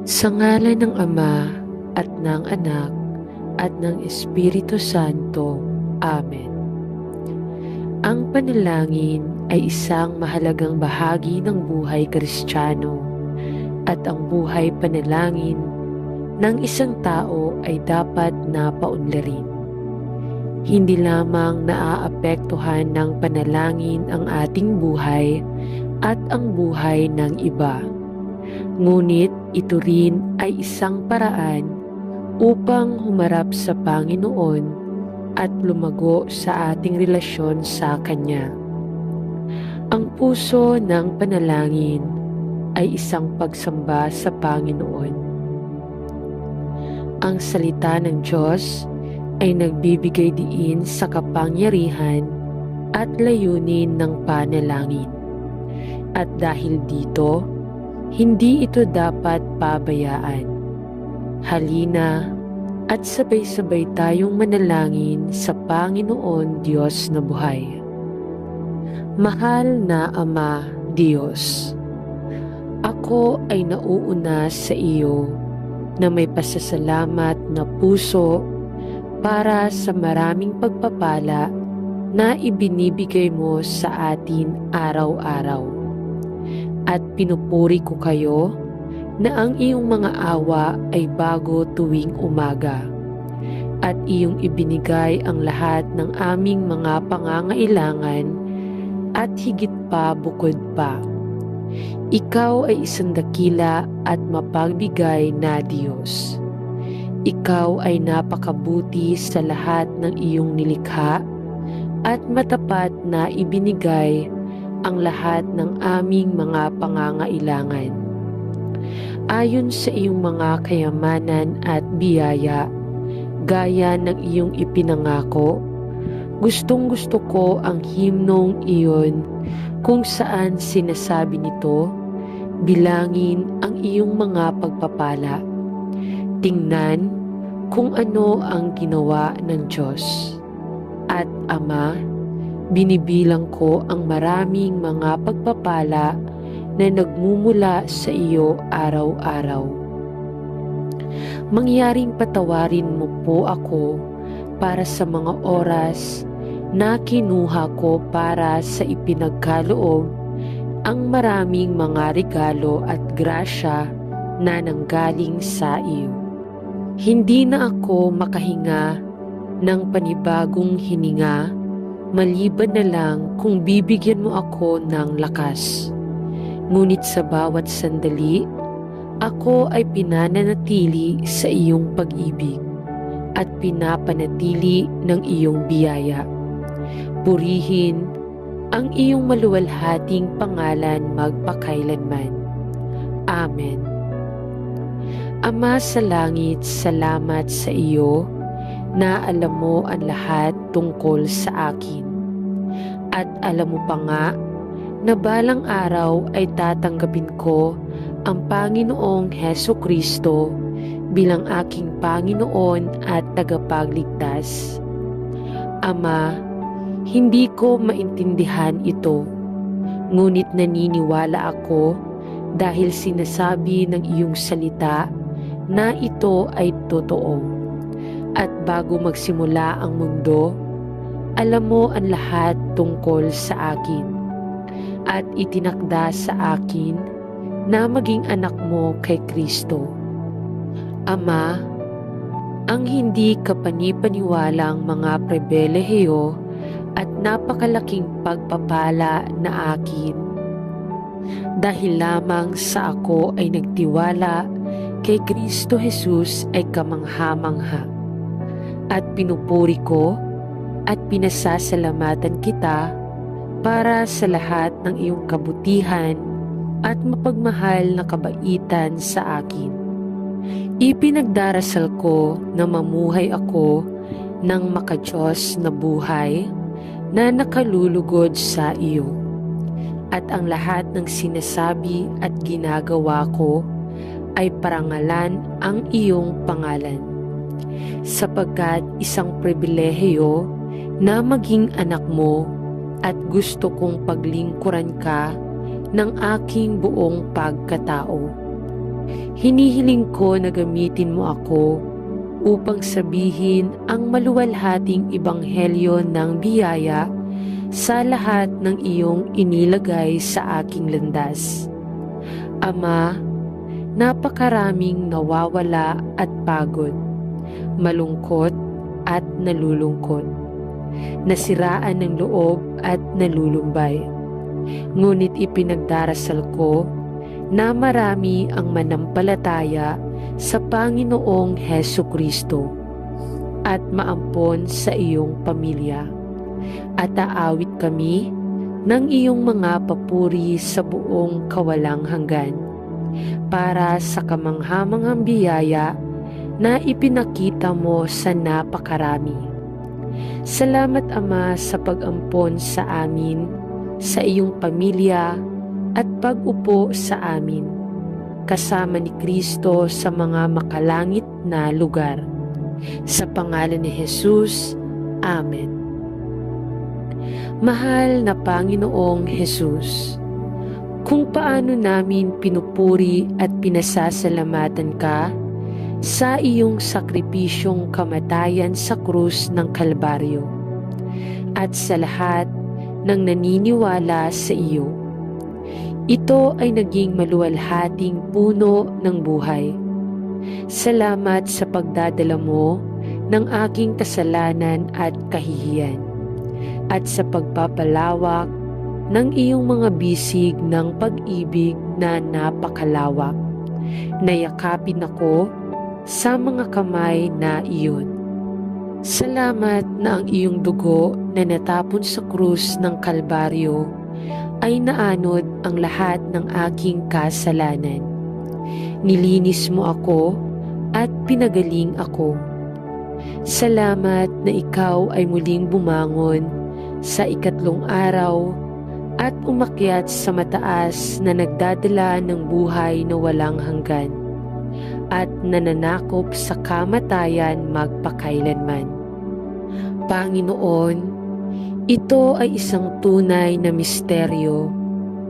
Sa ngalan ng Ama at ng Anak at ng Espiritu Santo. Amen. Ang panalangin ay isang mahalagang bahagi ng buhay Kristiyano at ang buhay panalangin ng isang tao ay dapat na paunlarin. Hindi lamang naaapektuhan ng panalangin ang ating buhay at ang buhay ng iba, ngunit ito rin ay isang paraan upang humarap sa Panginoon at lumago sa ating relasyon sa Kanya. Ang puso ng panalangin ay isang pagsamba sa Panginoon. Ang salita ng Diyos ay nagbibigay diin sa kapangyarihan at layunin ng panalangin. At dahil dito, hindi ito dapat pabayaan. Halina at sabay-sabay tayong manalangin sa Panginoon Diyos na buhay. Mahal na Ama Diyos, ako ay nauuna sa iyo na may pasasalamat na puso para sa maraming pagpapala na ibinibigay mo sa atin araw-araw. At pinupuri ko kayo na ang iyong mga awa ay bago tuwing umaga, at iyong ibinigay ang lahat ng aming mga pangangailangan at higit pa bukod pa. Ikaw ay isang dakila at mapagbigay na Diyos. Ikaw ay napakabuti sa lahat ng iyong nilikha at matapat na ibinigay ang lahat ng aming mga pangangailangan. Ayon sa iyong mga kayamanan at biyaya, gaya ng iyong ipinangako, gustong-gusto ko ang himnong iyon kung saan sinasabi nito, bilangin ang iyong mga pagpapala. Tingnan kung ano ang ginawa ng Diyos. At Ama, binibilang ko ang maraming mga pagpapala na nagmumula sa iyo araw-araw. Mangyaring patawarin mo po ako para sa mga oras na kinuha ko para sa ipinagkaloob ang maraming mga regalo at grasya na nanggaling sa iyo. Hindi na ako makahinga ng panibagong hininga maliban na lang kung bibigyan mo ako ng lakas. Ngunit sa bawat sandali, ako ay pinananatili sa iyong pag-ibig at pinapanatili ng iyong biyaya. Purihin ang iyong maluwalhating pangalan magpakailanman. Amen. Ama sa langit, salamat sa iyo na alam mo ang lahat tungkol sa akin. At alam mo pa nga na balang araw ay tatanggapin ko ang Panginoong Hesukristo bilang aking Panginoon at tagapagligtas. Ama, hindi ko maintindihan ito, ngunit naniniwala ako dahil sinasabi ng iyong salita na ito ay totoo. At bago magsimula ang mundo, alam mo ang lahat tungkol sa akin. At itinakda sa akin na maging anak mo kay Kristo. Ama, ang hindi kapanipaniwalang mga pribilehiyo at napakalaking pagpapala na akin dahil lamang sa ako ay nagtiwala kay Kristo Jesus ay kamangha-mangha. At pinupuri ko at pinasasalamatan kita para sa lahat ng iyong kabutihan at mapagmahal na kabaitan sa akin. Ipinagdarasal ko na mamuhay ako ng makadiyos na buhay na nakalulugod sa iyo. At ang lahat ng sinasabi at ginagawa ko ay parangalan ang iyong pangalan. Sapagkat isang pribilehiyo na maging anak mo at gusto kong paglingkuran ka ng aking buong pagkatao. Hinihiling ko na gamitin mo ako upang sabihin ang maluwalhating ebanghelyo ng biyaya sa lahat ng iyong inilagay sa aking landas. Ama, napakaraming nawawala at pagod, malungkot at nalulungkot, nasiraan ng loob at nalulumbay. Ngunit ipinagdarasal ko na marami ang manampalataya sa Panginoong Hesukristo at maampon sa iyong pamilya. At aawit kami ng iyong mga papuri sa buong kawalang hanggan para sa kamanghamanghang biyaya na ipinakita mo sa napakarami. Salamat, Ama, sa pag-ampon sa amin, sa iyong pamilya, at pag-upo sa amin, kasama ni Kristo sa mga makalangit na lugar. Sa pangalan ni Jesus, Amen. Mahal na Panginoong Jesus, kung paano namin pinupuri at pinasasalamatan ka sa iyong sakripisyong kamatayan sa krus ng Kalbaryo at sa lahat ng naniniwala sa iyo. Ito ay naging maluwalhating puno ng buhay. Salamat sa pagdadala mo ng aking kasalanan at kahihiyan, at sa pagpapalawak ng iyong mga bisig ng pag-ibig na napakalawak. Nayakapin ako sa mga kamay na iyon. Salamat na ang iyong dugo na natapon sa krus ng Kalbaryo ay naanod ang lahat ng aking kasalanan. Nilinis mo ako at pinagaling ako. Salamat na ikaw ay muling bumangon sa ikatlong araw at umakyat sa mataas na nagdadala ng buhay na walang hanggan at nananakop sa kamatayan magpakailanman. Panginoon, ito ay isang tunay na misteryo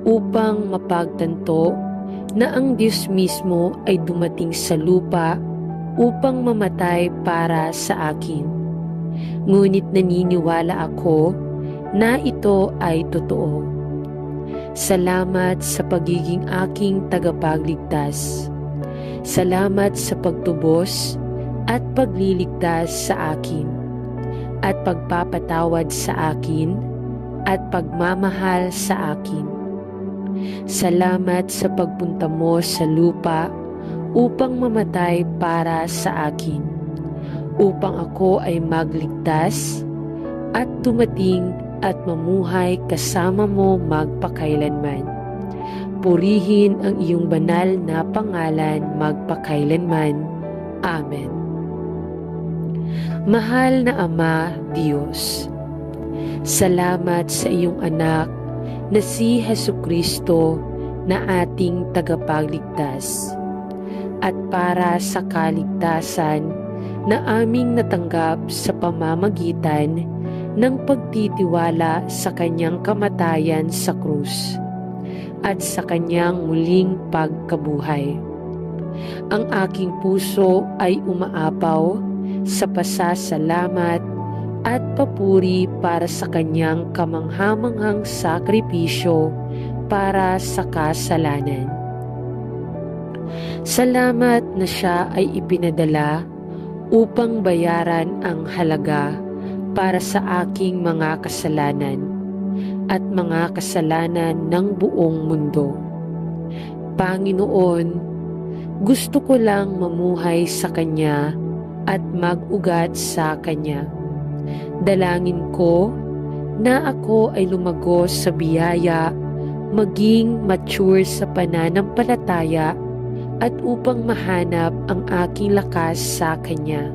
upang mapagtanto na ang Diyos mismo ay dumating sa lupa upang mamatay para sa akin. Ngunit naniniwala ako na ito ay totoo. Salamat sa pagiging aking tagapagligtas. Salamat sa pagtubos at pagliligtas sa akin, at pagpapatawad sa akin, at pagmamahal sa akin. Salamat sa pagpunta mo sa lupa upang mamatay para sa akin, upang ako ay magligtas at dumating at mamuhay kasama mo magpakailanman. Purihin ang iyong banal na pangalan magpakailanman. Amen. Mahal na Ama, Diyos, salamat sa iyong anak na si Hesukristo na ating tagapagligtas, at para sa kaligtasan na aming natanggap sa pamamagitan ng pagtitiwala sa kanyang kamatayan sa krus at sa kanyang muling pagkabuhay. Ang aking puso ay umaapaw sa pasasalamat at papuri para sa kanyang kamanghamanghang sakripisyo para sa kasalanan. Salamat na siya ay ipinadala upang bayaran ang halaga para sa aking mga kasalanan at mga kasalanan ng buong mundo. Panginoon, gusto ko lang mamuhay sa Kanya at mag-ugat sa Kanya. Dalangin ko na ako ay lumagos sa biyaya, maging mature sa pananampalataya, at upang mahanap ang aking lakas sa Kanya.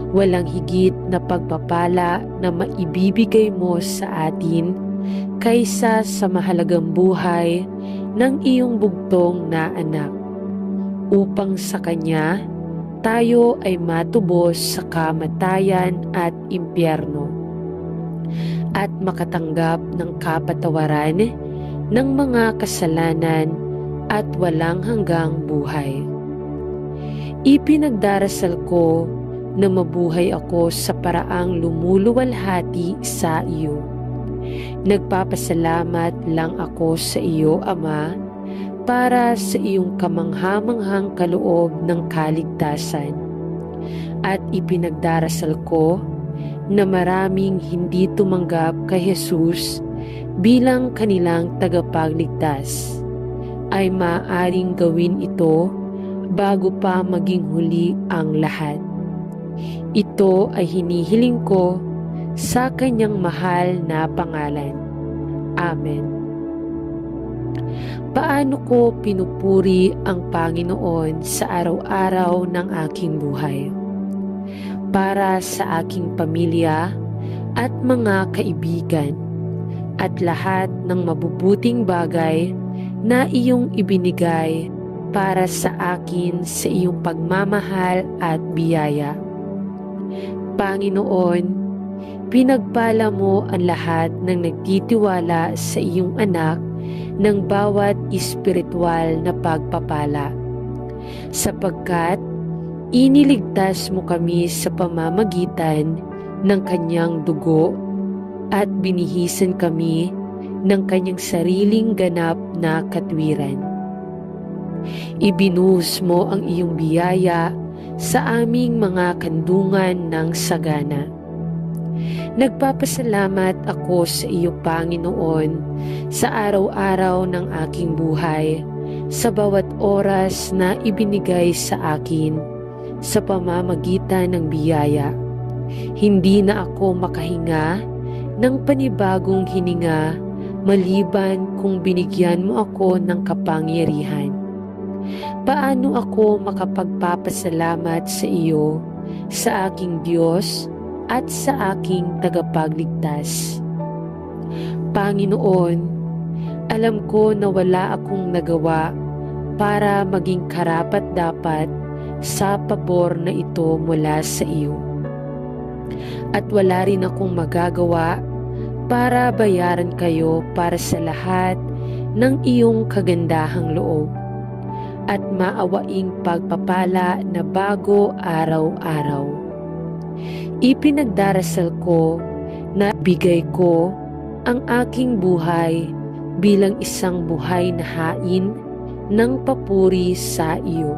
Walang higit na pagpapala na maibibigay mo sa atin kaysa sa mahalagang buhay ng iyong bugtong na anak, upang sa Kanya tayo ay matubos sa kamatayan at impyerno, at makatanggap ng kapatawaran ng mga kasalanan at walang hanggang buhay. Ipinagdarasal ko na mabuhay ako sa paraang lumuluwalhati sa iyo. Nagpapasalamat lang ako sa iyo, Ama, para sa iyong kamanghamanghang kaloob ng kaligtasan. At ipinagdarasal ko na maraming hindi tumanggap kay Jesus bilang kanilang tagapagligtas ay maaaring gawin ito bago pa maging huli ang lahat. Ito ay hinihiling ko sa kanyang mahal na pangalan. Amen. Paano ko pinupuri ang Panginoon sa araw-araw ng aking buhay? Para sa aking pamilya at mga kaibigan at lahat ng mabubuting bagay na iyong ibinigay para sa akin sa iyong pagmamahal at biyaya. Panginoon, pinagpala mo ang lahat ng nagtitiwala sa iyong anak ng bawat espiritual na pagpapala, sapagkat iniligtas mo kami sa pamamagitan ng kanyang dugo at binihisan kami ng kanyang sariling ganap na katwiran. Ibinuhos mo ang iyong biyaya sa aming mga kandungan ng sagana. Nagpapasalamat ako sa iyo, Panginoon, sa araw-araw ng aking buhay, sa bawat oras na ibinigay sa akin sa pamamagitan ng biyaya. Hindi na ako makahinga ng panibagong hininga maliban kung binigyan mo ako ng kapangyarihan. Paano ako makapagpapasalamat sa iyo, sa aking Diyos at sa aking tagapagligtas? Panginoon, alam ko na wala akong nagawa para maging karapat-dapat sa pabor na ito mula sa iyo. At wala rin akong magagawa para bayaran kayo para sa lahat ng iyong kagandahang loob at maawaing pagpapala na bago araw-araw. Ipinagdarasal ko na bigay ko ang aking buhay bilang isang buhay na hain ng papuri sa iyo,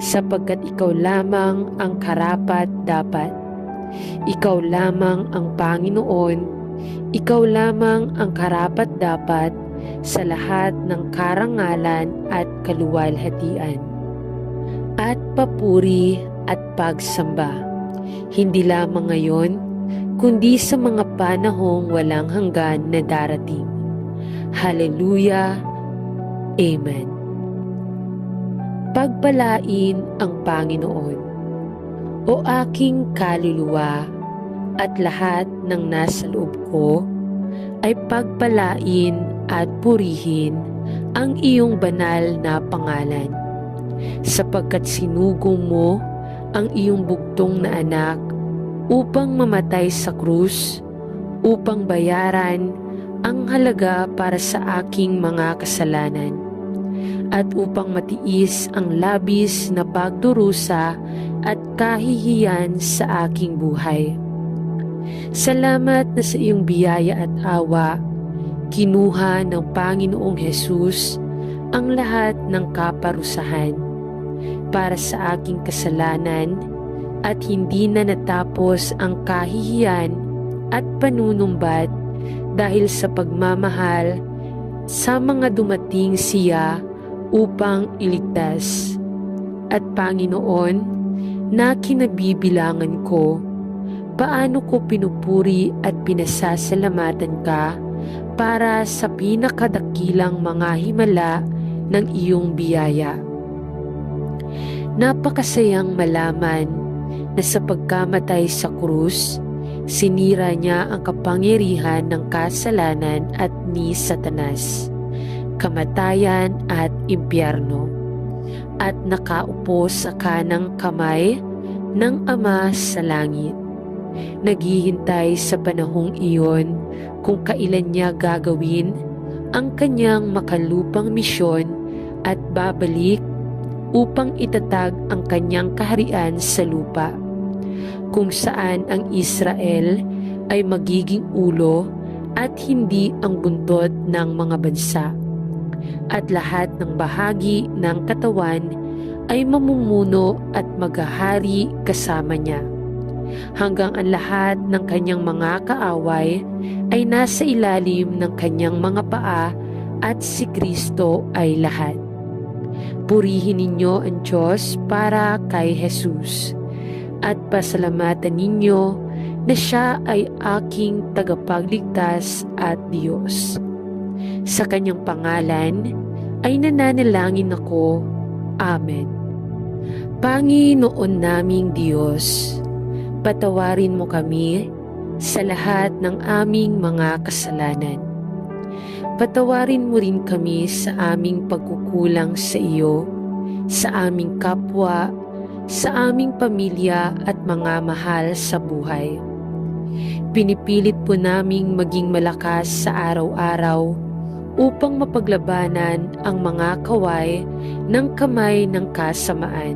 sapagkat ikaw lamang ang karapat-dapat. Ikaw lamang ang Panginoon, ikaw lamang ang karapat-dapat sa lahat ng karangalan at kaluwalhatian at papuri at pagsamba, hindi lamang ngayon, kundi sa mga panahong walang hanggan na darating. Hallelujah! Amen. Pagpalain ang Panginoon, o aking kaluluwa, at lahat ng nasa loob ko ay pagpalain at purihin ang iyong banal na pangalan, sapagkat sinugong mo ang iyong bugtong na anak upang mamatay sa krus, upang bayaran ang halaga para sa aking mga kasalanan, at upang matiis ang labis na pagdurusa at kahihiyan sa aking buhay. Salamat na sa iyong biyaya at awa, kinuha ng Panginoong Hesus ang lahat ng kaparusahan para sa aking kasalanan, at hindi na natapos ang kahihiyan at panunumbat dahil sa pagmamahal sa mga dumating siya upang iligtas. At Panginoon, na kinabibilangan ko, paano ko pinupuri at pinasasalamatan ka para sa pinakadakilang mga himala ng iyong biyaya. Napakasayang malaman na sa pagkamatay sa krus, sinira niya ang kapangyarihan ng kasalanan at ni Satanas, kamatayan at impyerno, at nakaupo sa kanang kamay ng Ama sa langit. Naghihintay sa panahong iyon kung kailan niya gagawin ang kanyang makalupang misyon at babalik upang itatag ang kanyang kaharian sa lupa, kung saan ang Israel ay magiging ulo at hindi ang buntot ng mga bansa, at lahat ng bahagi ng katawan ay mamumuno at maghahari kasama niya, hanggang ang lahat ng kanyang mga kaaway ay nasa ilalim ng kanyang mga paa, at si Kristo ay lahat. Purihin ninyo ang Diyos para kay Jesus, at pasalamatan ninyo na siya ay aking tagapagligtas at Diyos. Sa kanyang pangalan ay nananalangin ako. Amen. Panginoon naming Diyos, patawarin mo kami sa lahat ng aming mga kasalanan. Patawarin mo rin kami sa aming pagkukulang sa iyo, sa aming kapwa, sa aming pamilya at mga mahal sa buhay. Pinipilit po naming maging malakas sa araw-araw upang mapaglabanan ang mga kaway ng kamay ng kasamaan.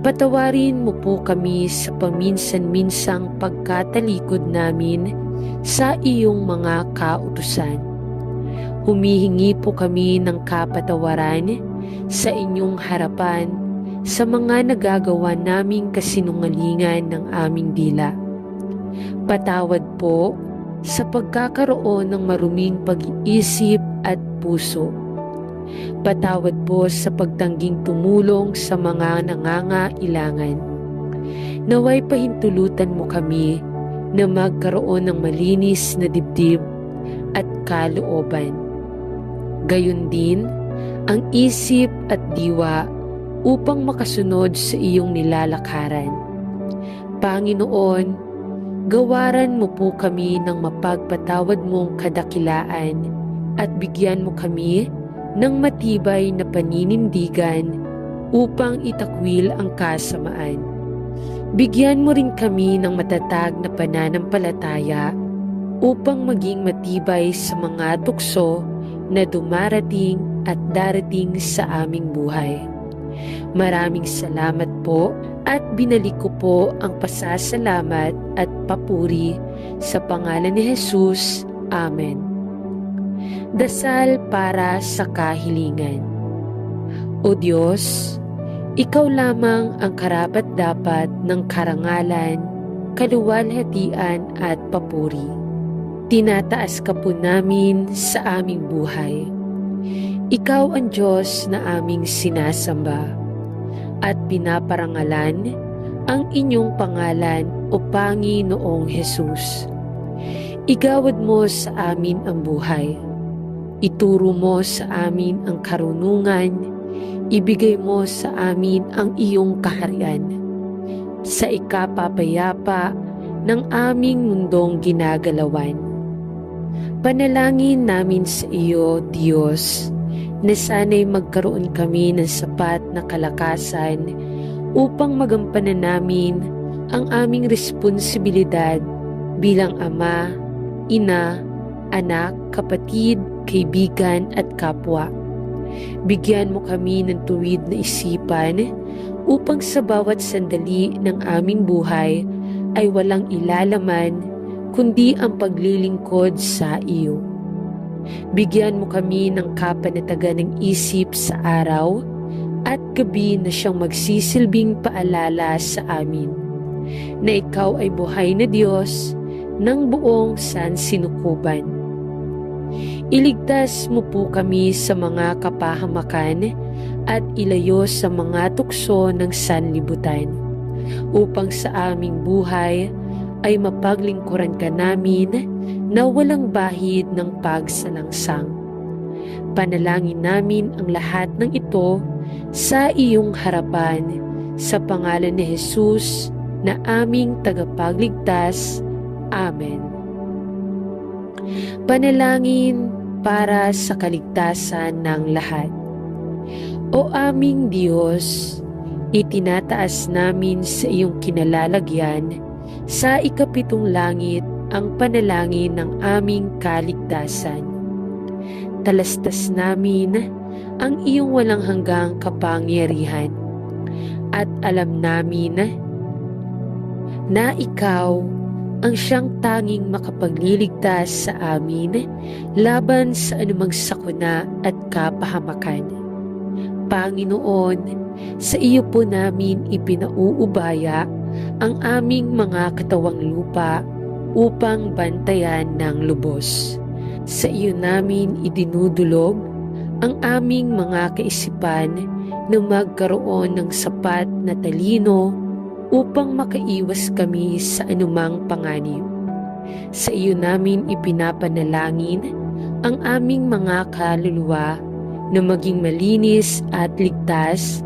Patawarin mo po kami sa paminsan-minsang pagkatalikod namin sa iyong mga kautusan. Humihingi po kami ng kapatawaran sa inyong harapan sa mga nagagawa naming kasinungalingan ng aming dila. Patawad po sa pagkakaroon ng maruming pag-iisip at puso. Patawad po sa pagtangging tumulong sa mga nangangailangan. Naway pahintulutan mo kami na magkaroon ng malinis na dibdib at kalooban. Gayon din ang isip at diwa upang makasunod sa iyong nilalakaran. Panginoon, gawaran mo po kami ng mapagpatawad mong kadakilaan at bigyan mo kami ng matibay na paninindigan upang itakwil ang kasamaan. Bigyan mo rin kami ng matatag na pananampalataya upang maging matibay sa mga tukso na dumarating at darating sa aming buhay. Maraming salamat po at binalik ko po ang pasasalamat at papuri sa pangalan ni Jesus. Amen. Dasal para sa kahilingan. O Diyos, Ikaw lamang ang karapat-dapat ng karangalan, kaluwalhatian at papuri. Tinataas ka po namin sa aming buhay. Ikaw ang Diyos na aming sinasamba at pinaparangalan ang inyong pangalan o Panginoong Jesus. Igawad mo sa amin ang buhay. Ituro mo sa amin ang karunungan. Ibigay mo sa amin ang iyong kaharian. Sa ikapapayapa ng aming mundong ginagalawan. Panalangin namin sa iyo, Diyos, na sana'y magkaroon kami ng sapat na kalakasan upang magampanan namin ang aming responsibilidad bilang ama, ina, anak, kapatid, kaibigan at kapwa. Bigyan mo kami ng tuwid na isipan upang sa bawat sandali ng aming buhay ay walang ilalaman kundi ang paglilingkod sa iyo. Bigyan mo kami ng kapanatagan ng isip sa araw at gabi na siyang magsisilbing paalala sa amin na ikaw ay buhay na Diyos ng buong sansinukuban. Iligtas mo po kami sa mga kapahamakan at ilayo sa mga tukso ng sanlibutan upang sa aming buhay ay mapaglingkuran ka namin na walang bahid ng pagsalangsang. Panalangin namin ang lahat ng ito sa iyong harapan sa pangalan ni Jesus na aming tagapagligtas. Amen. Panalangin para sa kaligtasan ng lahat. O aming Diyos, itinataas namin sa iyong kinalalagyan sa ikapitong langit ang panalangin ng aming kaligtasan. talastas namin ang iyong walang hanggang kapangyarihan at alam namin na ikaw ang siyang tanging makapagliligtas sa amin laban sa anumang sakuna at kapahamakan. Panginoon, sa iyo po namin ipinauubaya ang aming mga katawang lupa upang bantayan ng lubos. Sa iyo namin idinudulog ang aming mga kaisipan na magkaroon ng sapat na talino upang makaiwas kami sa anumang panganib. Sa iyo namin ipinapanalangin ang aming mga kaluluwa na maging malinis at ligtas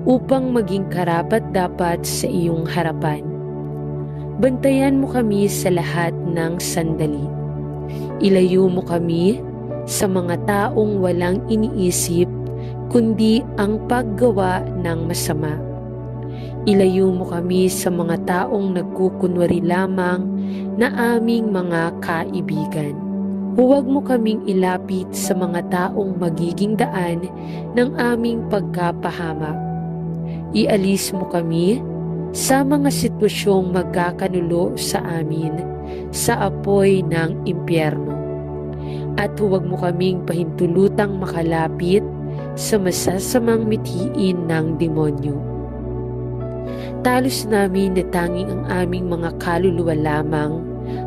upang maging karapat-dapat sa iyong harapan. Bantayan mo kami sa lahat ng sandali. Ilayo mo kami sa mga taong walang iniisip kundi ang paggawa ng masama. Ilayo mo kami sa mga taong nagkukunwari lamang na aming mga kaibigan. Huwag mo kaming ilapit sa mga taong magiging daan ng aming pagkapahamak. Ialis mo kami sa mga sitwasyong magkakanulo sa amin sa apoy ng impyerno. At huwag mo kaming pahintulutang makalapit sa masasamang mithiin ng demonyo. Talos namin na tanging ang aming mga kaluluwa lamang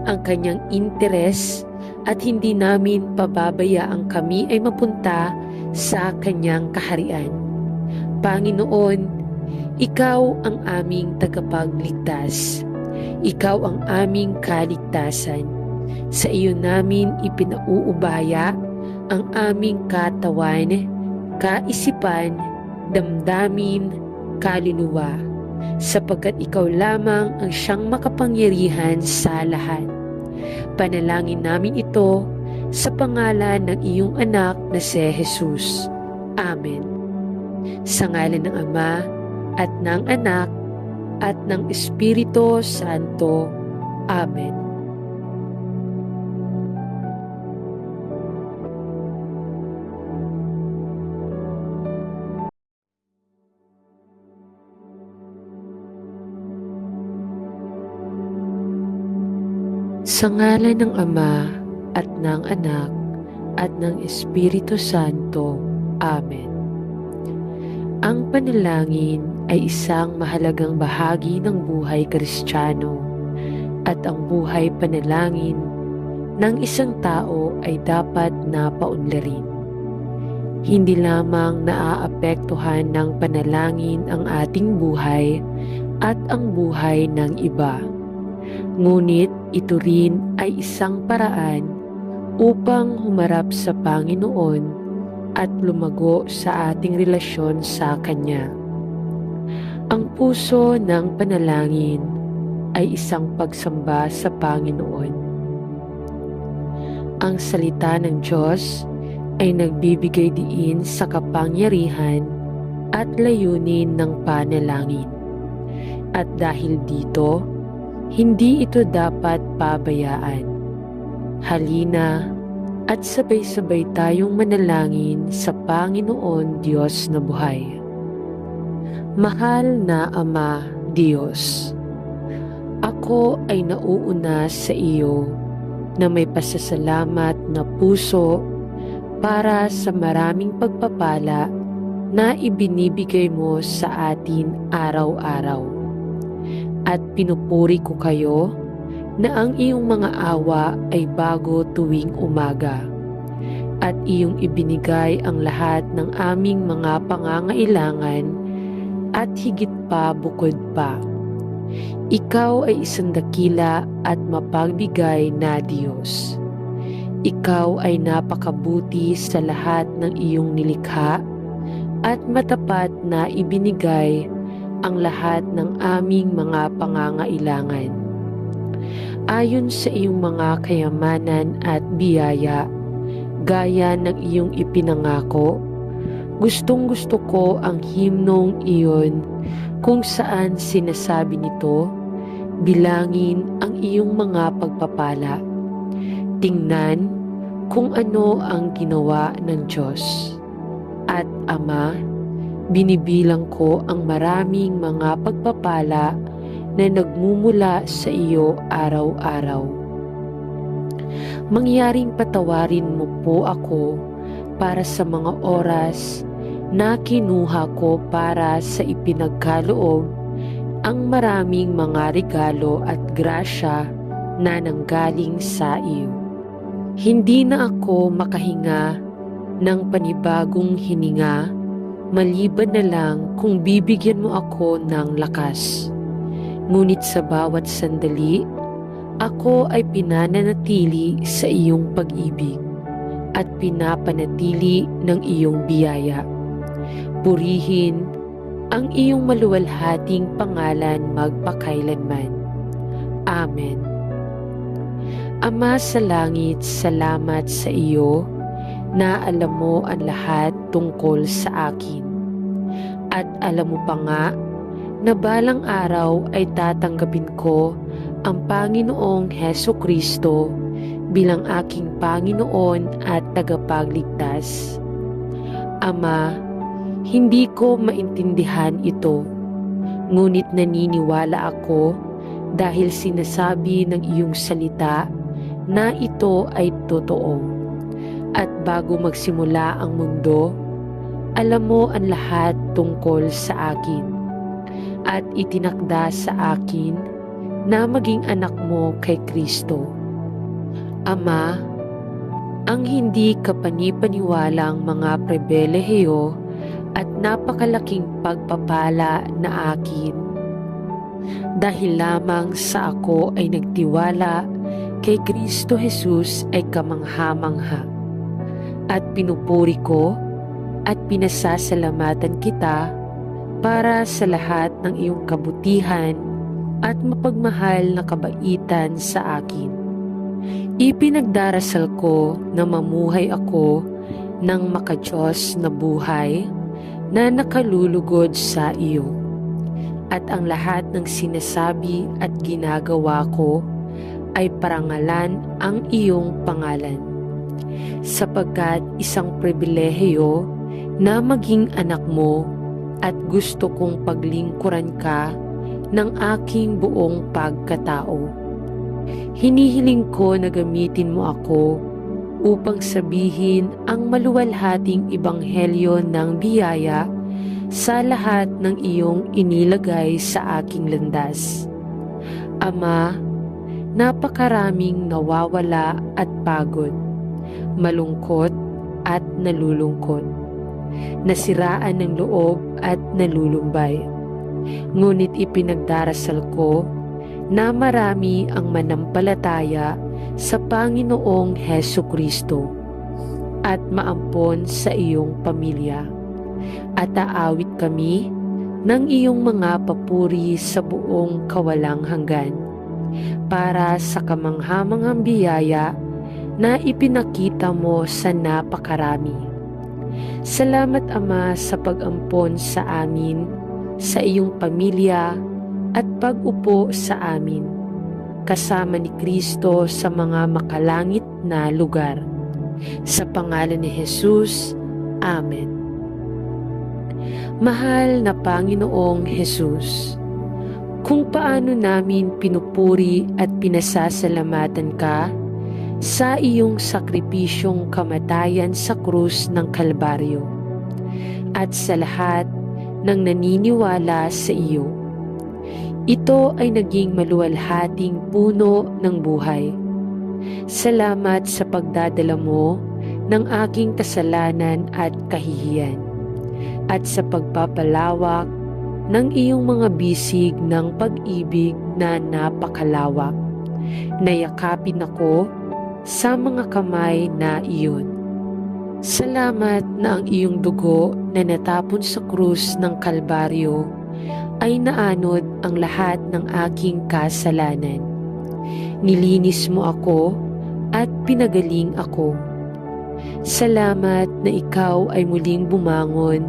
ang kanyang interes at hindi namin pababayaang kami ay mapunta sa kanyang kaharian. Panginoon, ikaw ang aming tagapagligtas. Ikaw ang aming kaligtasan. Sa iyo namin ipinauubaya ang aming katawan, kaisipan, damdamin, kaluluwa, sapagkat ikaw lamang ang siyang makapangyarihan sa lahat. Panalangin namin ito sa pangalan ng iyong anak na si Jesus. Amen. Sa ngalan ng Ama at ng Anak at ng Espiritu Santo. Amen. Sa ngalan ng Ama at ng Anak at ng Espiritu Santo. Amen. Ang panalangin ay isang mahalagang bahagi ng buhay Kristiyano at ang buhay panalangin ng isang tao ay dapat na paunlarin. Hindi lamang naaapektuhan ng panalangin ang ating buhay at ang buhay ng iba. Ngunit ito rin ay isang paraan upang humarap sa Panginoon at lumago sa ating relasyon sa Kanya. Ang puso ng panalangin ay isang pagsamba sa Panginoon. Ang salita ng Diyos ay nagbibigay diin sa kapangyarihan at layunin ng panalangin. At dahil dito, hindi ito dapat pabayaan. Halina at sabay-sabay tayong manalangin sa Panginoon Diyos na buhay. Mahal na Ama Diyos, ako ay nauuna sa iyo na may pasasalamat na puso para sa maraming pagpapala na ibinibigay mo sa atin araw-araw. At pinupuri ko kayo na ang iyong mga awa ay bago tuwing umaga at iyong ibinigay ang lahat ng aming mga pangangailangan at higit pa bukod pa. Ikaw ay isang dakila at mapagbigay na Diyos. Ikaw ay napakabuti sa lahat ng iyong nilikha at matapat na ibinigay ang lahat ng aming mga pangangailangan. Ayon sa iyong mga kayamanan at biyaya, gaya ng iyong ipinangako, gustong-gusto ko ang himnong iyon kung saan sinasabi nito, bilangin ang iyong mga pagpapala. Tingnan, kung ano ang ginawa ng Diyos. At Ama, binibilang ko ang maraming mga pagpapala na nagmumula sa iyo araw-araw. Mangyaring patawarin mo po ako para sa mga oras na kinuha ko para sa ipinagkaloob ang maraming mga regalo at grasya na nanggaling sa iyo. Hindi na ako makahinga ng panibagong hininga maliban na lang kung bibigyan mo ako ng lakas. Ngunit sa bawat sandali, ako ay pinananatili sa iyong pag-ibig at pinapanatili ng iyong biyaya. Purihin ang iyong maluwalhating pangalan magpakailanman. Amen. Ama sa langit, salamat sa iyo na alam mo ang lahat tungkol sa akin. At alam mo pa nga na balang araw ay tatanggapin ko ang Panginoong Hesukristo bilang aking Panginoon at tagapagligtas. Ama, hindi ko maintindihan ito, ngunit naniniwala ako dahil sinasabi ng iyong salita na ito ay totoo. At bago magsimula ang mundo, alam mo ang lahat tungkol sa akin at itinakda sa akin na maging anak mo kay Kristo. Ama, ang hindi kapanipaniwalang mga pribilehiyo at napakalaking pagpapala na akin dahil lamang sa ako ay nagtiwala kay Kristo Jesus ay kamangha-mangha. At pinupuri ko at pinasasalamatan kita para sa lahat ng iyong kabutihan at mapagmahal na kabaitan sa akin. Ipinagdarasal ko na mamuhay ako ng makadiyos na buhay na nakalulugod sa iyo. At ang lahat ng sinasabi at ginagawa ko ay parangalan ang iyong pangalan. Sapagkat isang pribilehiyo na maging anak mo at gusto kong paglingkuran ka ng aking buong pagkatao. Hinihiling ko na gamitin mo ako upang sabihin ang maluwalhating ebanghelyo ng biyaya sa lahat ng iyong inilagay sa aking landas. Ama, napakaraming nawawala at pagod, malungkot at nalulungkot, nasiraan ng loob at nalulumbay. Ngunit ipinagdarasal ko na marami ang manampalataya sa Panginoong Hesukristo at maampon sa iyong pamilya. At aawit kami ng iyong mga papuri sa buong kawalang hanggan para sa kamanghamanghang biyaya na ipinakita mo sa napakarami. Salamat Ama sa pag-ampon sa amin, sa iyong pamilya at pag-upo sa amin, kasama ni Kristo sa mga makalangit na lugar. Sa pangalan ni Jesus, Amen. Mahal na Panginoong Jesus, kung paano namin pinupuri at pinasasalamatan ka sa iyong sakripisyong kamatayan sa krus ng Kalbaryo at sa lahat ng naniniwala sa iyo. Ito ay naging maluwalhating puno ng buhay. Salamat sa pagdadala mo ng aking kasalanan at kahihiyan at sa pagpapalawak ng iyong mga bisig ng pag-ibig na napakalawak. Nayakapin ako sa mga kamay na iyon. Salamat na ang iyong dugo na natapon sa krus ng Kalbaryo ay naanod ang lahat ng aking kasalanan. Nilinis mo ako at pinagaling ako. Salamat na ikaw ay muling bumangon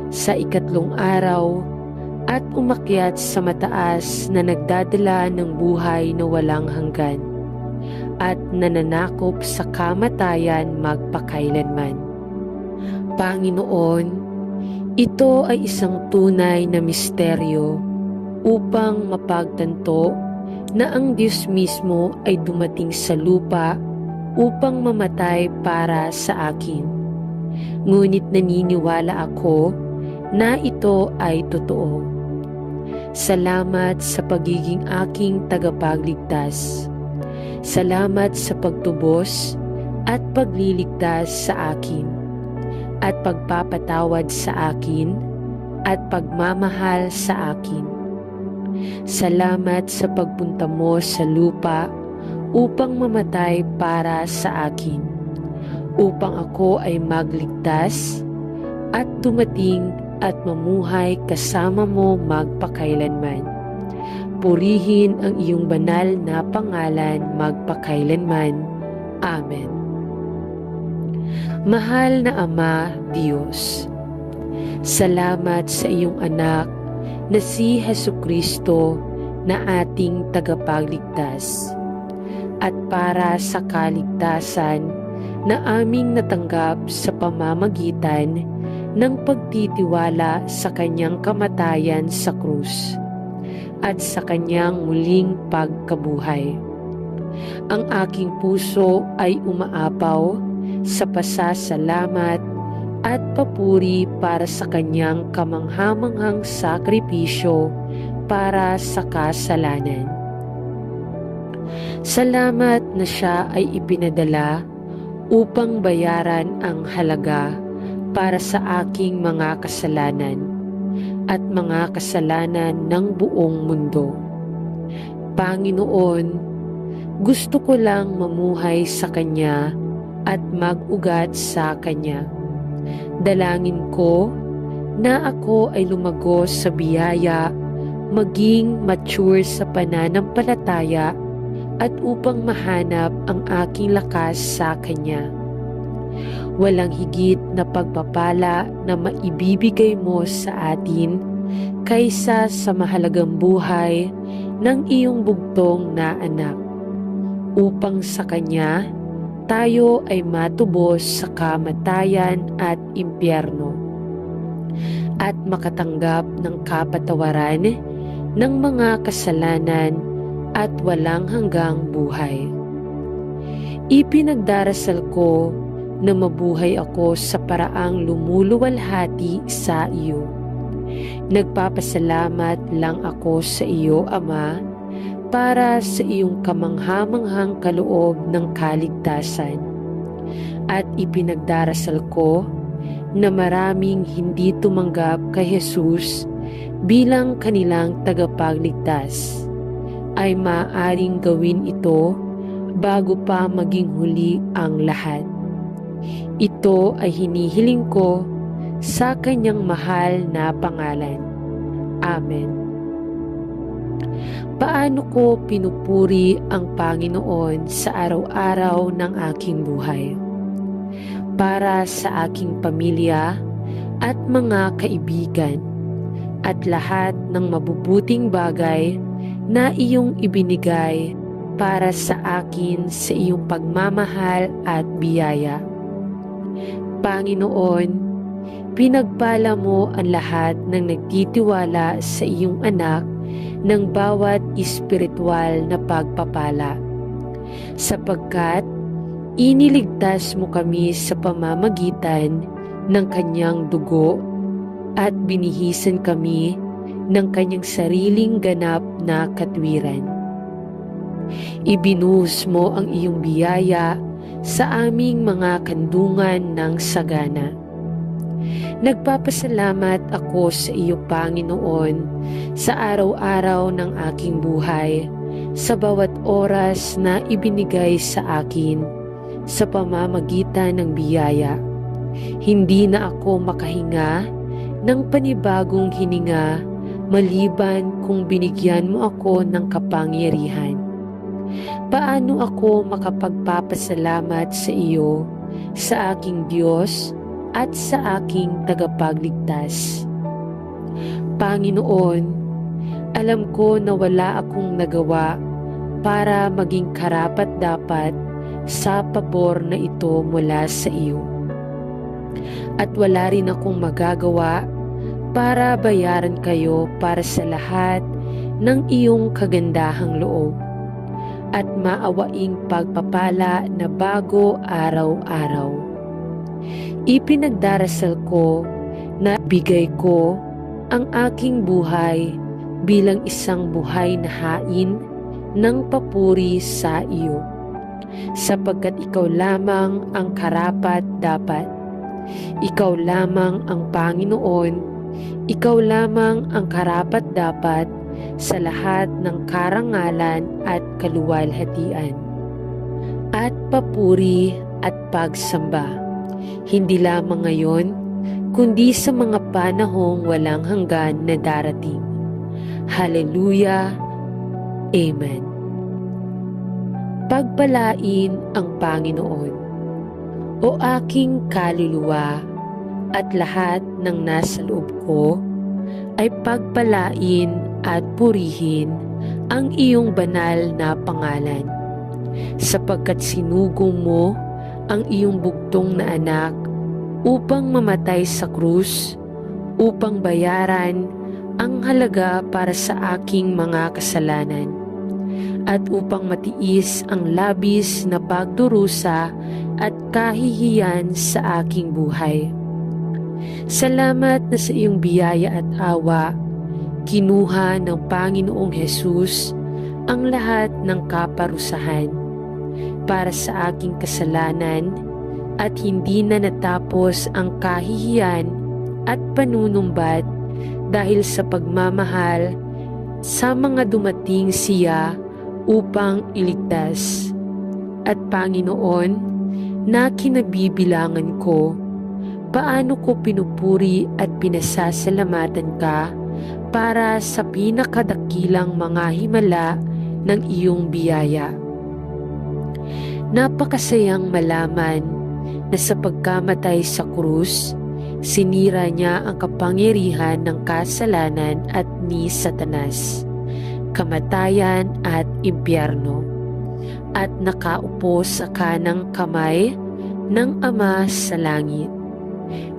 sa ikatlong araw at umakyat sa mataas na nagdadala ng buhay na walang hanggan. at nananakop sa kamatayan magpakailanman. Panginoon, ito ay isang tunay na misteryo upang mapagtanto na ang Diyos mismo ay dumating sa lupa upang mamatay para sa akin. Ngunit naniniwala ako na ito ay totoo. Salamat sa pagiging aking tagapagligtas. Salamat sa pagtubos at pagliligtas sa akin, at pagpapatawad sa akin, at pagmamahal sa akin. Salamat sa pagpunta mo sa lupa upang mamatay para sa akin, upang ako ay magligtas at dumating at mamuhay kasama mo magpakailanman. Purihin ang iyong banal na pangalan magpakailanman. Amen. Mahal na Ama, Diyos, salamat sa iyong anak na si Hesukristo na ating tagapagligtas, at para sa kaligtasan na aming natanggap sa pamamagitan ng pagtitiwala sa kanyang kamatayan sa krus at sa kanyang muling pagkabuhay. Ang aking puso ay umaapaw sa pasasalamat at papuri para sa kanyang kamanghamanghang sakripisyo para sa kasalanan. Salamat na siya ay ipinadala upang bayaran ang halaga para sa aking mga kasalanan at mga kasalanan ng buong mundo. Panginoon, gusto ko lang mamuhay sa Kanya at mag-ugat sa Kanya. Dalangin ko na ako ay lumagos sa biyaya, maging mature sa pananampalataya at upang mahanap ang aking lakas sa Kanya. Walang higit na pagpapala na maibibigay mo sa atin kaysa sa mahalagang buhay ng iyong bugtong na anak, upang sa Kanya tayo ay matubos sa kamatayan at impyerno at makatanggap ng kapatawaran ng mga kasalanan at walang hanggang buhay. Ipinagdarasal ko na mabuhay ako sa paraang lumuluwalhati sa iyo. Nagpapasalamat lang ako sa iyo, Ama, para sa iyong kamanghamanghang kaloob ng kaligtasan. At ipinagdarasal ko na maraming hindi tumanggap kay Jesus bilang kanilang tagapagligtas ay maaaring gawin ito bago pa maging huli ang lahat. Ito ay hinihiling ko sa kanyang mahal na pangalan. Amen. Paano ko pinupuri ang Panginoon sa araw-araw ng aking buhay? Para sa aking pamilya at mga kaibigan at lahat ng mabubuting bagay na iyong ibinigay para sa akin sa iyong pagmamahal at biyaya. Panginoon, pinagpala mo ang lahat ng nagtitiwala sa iyong anak ng bawat espiritual na pagpapala, sapagkat iniligtas mo kami sa pamamagitan ng kanyang dugo at binihisan kami ng kanyang sariling ganap na katwiran. Ibinuhos mo ang iyong biyaya sa aming mga kandungan ng sagana. Nagpapasalamat ako sa iyo, Panginoon, sa araw-araw ng aking buhay, sa bawat oras na ibinigay sa akin sa pamamagitan ng biyaya. Hindi na ako makahinga ng panibagong hininga maliban kung binigyan mo ako ng kapangyarihan. Paano ako makapagpapasalamat sa iyo, sa aking Diyos at sa aking tagapagligtas? Panginoon, alam ko na wala akong nagawa para maging karapat-dapat sa pabor na ito mula sa iyo. At wala rin akong magagawa para bayaran kayo para sa lahat ng iyong kagandahang loob at maawaing pagpapala na bago araw-araw. Ipinagdarasal ko na bigay ko ang aking buhay bilang isang buhay na hain ng papuri sa iyo, sapagkat ikaw lamang ang karapat-dapat. Ikaw lamang ang Panginoon, ikaw lamang ang karapat-dapat sa lahat ng karangalan at kaluwalhatian at papuri at pagsamba, hindi lamang ngayon, kundi sa mga panahong walang hanggan na darating. Hallelujah! Amen. Pagpalain ang Panginoon, o aking kaluluwa, at lahat ng nasa loob ko ay pagpalain at purihin ang iyong banal na pangalan, sapagkat sinugong mo ang iyong bugtong na anak upang mamatay sa krus, upang bayaran ang halaga para sa aking mga kasalanan, at upang matiis ang labis na pagdurusa at kahihiyan sa aking buhay. Salamat na sa iyong biyaya at awa, kinuha ng Panginoong Hesus ang lahat ng kaparusahan para sa aking kasalanan, at hindi na natapos ang kahihiyan at panunumbat dahil sa pagmamahal sa mga dumating siya upang iligtas. At Panginoon, na kinabibilangan ko, paano ko pinupuri at pinasasalamatan ka para sa pinakadakilang mga himala ng iyong biyaya. Napakasayang malaman na sa pagkamatay sa krus, sinira niya ang kapangyarihan ng kasalanan at ni Satanas, kamatayan at impyerno, at nakaupo sa kanang kamay ng Ama sa langit.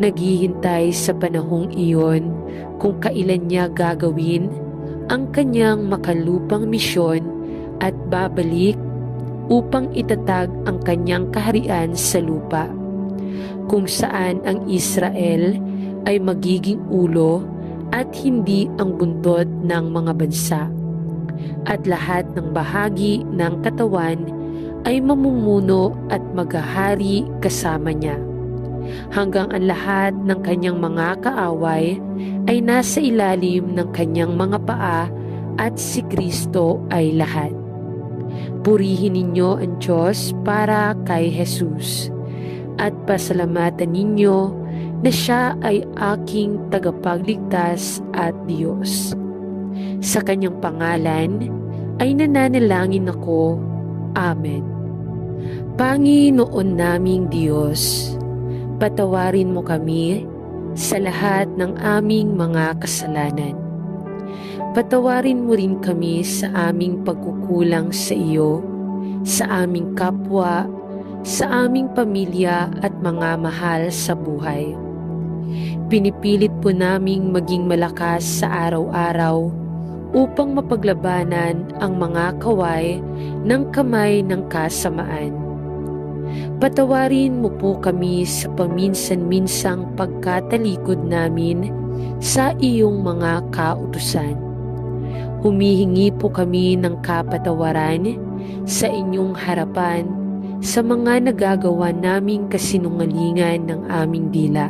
Naghihintay sa panahong iyon kung kailan niya gagawin ang kanyang makalupang misyon at babalik upang itatag ang kanyang kaharian sa lupa, kung saan ang Israel ay magiging ulo at hindi ang buntot ng mga bansa, at lahat ng bahagi ng katawan ay mamumuno at maghahari kasama niya, hanggang ang lahat ng kanyang mga kaaway ay nasa ilalim ng kanyang mga paa, at si Kristo ay lahat. Purihin ninyo ang Diyos para kay Jesus, at pasalamatan ninyo na siya ay aking tagapagligtas at Diyos. Sa kanyang pangalan ay nananalangin ako. Amen. Panginoon naming Diyos, patawarin mo kami sa lahat ng aming mga kasalanan. Patawarin mo rin kami sa aming pagkukulang sa iyo, sa aming kapwa, sa aming pamilya at mga mahal sa buhay. Pinipilit po naming maging malakas sa araw-araw upang mapaglabanan ang mga kaway ng kamay ng kasamaan. Patawarin mo po kami sa paminsan-minsang pagkatalikod namin sa iyong mga kautusan. Humihingi po kami ng kapatawaran sa inyong harapan sa mga nagagawa naming kasinungalingan ng aming dila.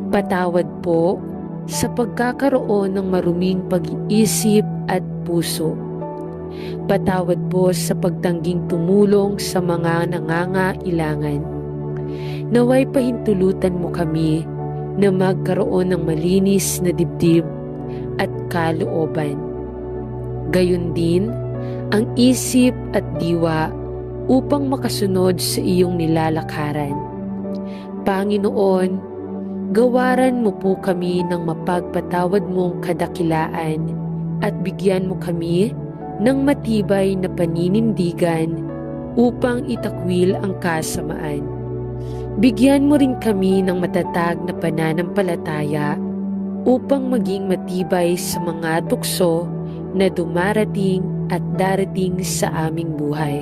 Patawad po sa pagkakaroon ng maruming pag-iisip at puso. Patawad po sa pagtangging tumulong sa mga nangangailangan. Naway pahintulutan mo kami na magkaroon ng malinis na dibdib at kalooban. Gayon din ang isip at diwa upang makasunod sa iyong nilalakaran. Panginoon, gawaran mo po kami ng mapagpatawad mong kadakilaan at bigyan mo kami ng matibay na paninindigan upang itakwil ang kasamaan. Bigyan mo rin kami ng matatag na pananampalataya upang maging matibay sa mga tukso na dumarating at darating sa aming buhay.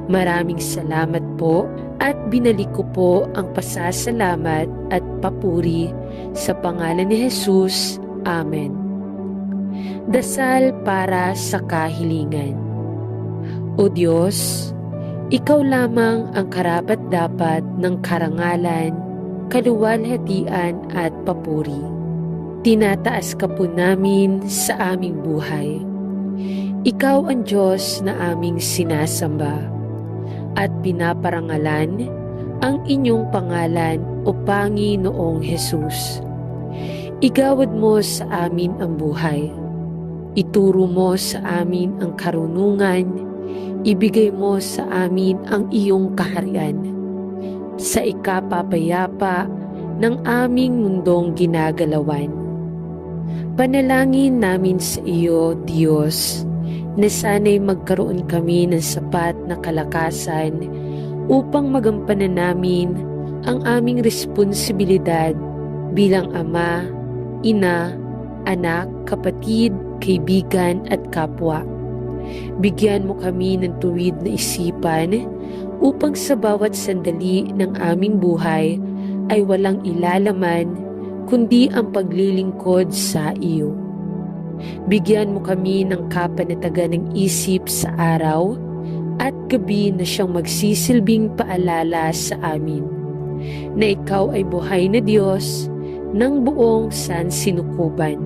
Maraming salamat po at binalik ko po ang pasasalamat at papuri sa pangalan ni Jesus. Amen. Dasal para sa kahilingan. O Diyos, Ikaw lamang ang karapat-dapat ng karangalan, kaluwalhatian at papuri. Tinataas ka po namin sa aming buhay. Ikaw ang Diyos na aming sinasamba at pinaparangalan ang inyong pangalan o Panginoong Jesus. Igawad mo sa amin ang buhay. Ituro mo sa amin ang karunungan. Ibigay mo sa amin ang iyong kaharian. Sa ikapapayapa ng aming mundong ginagalawan. Panalangin namin sa iyo, Diyos, na sana'y magkaroon kami ng sapat na kalakasan upang magampanan namin ang aming responsibilidad bilang ama, ina, anak, kapatid, kaibigan at kapwa. Bigyan mo kami ng tuwid na isipan upang sa bawat sandali ng aming buhay ay walang ilalaman kundi ang paglilingkod sa iyo. Bigyan mo kami ng kapanatagan ng isip sa araw at gabi na siyang magsisilbing paalala sa amin na ikaw ay buhay na Diyos ng buong sansinukuban.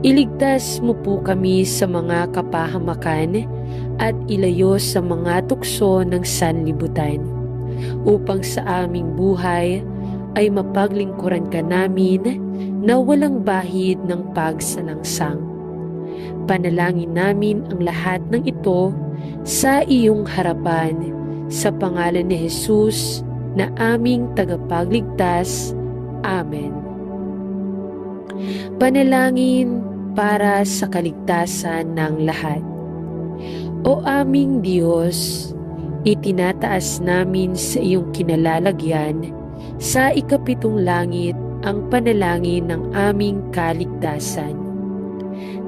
Iligtas mo po kami sa mga kapahamakan at ilayo sa mga tukso ng sanlibutan upang sa aming buhay ay mapaglingkuran ka namin na walang bahid ng pagsalangsang. Panalangin namin ang lahat ng ito sa iyong harapan sa pangalan ni Jesus na aming tagapagligtas. Amen. Panalangin para sa kaligtasan ng lahat. O aming Diyos, itinataas namin sa iyong kinalalagyan sa ikapitong langit ang panalangin ng aming kaligtasan.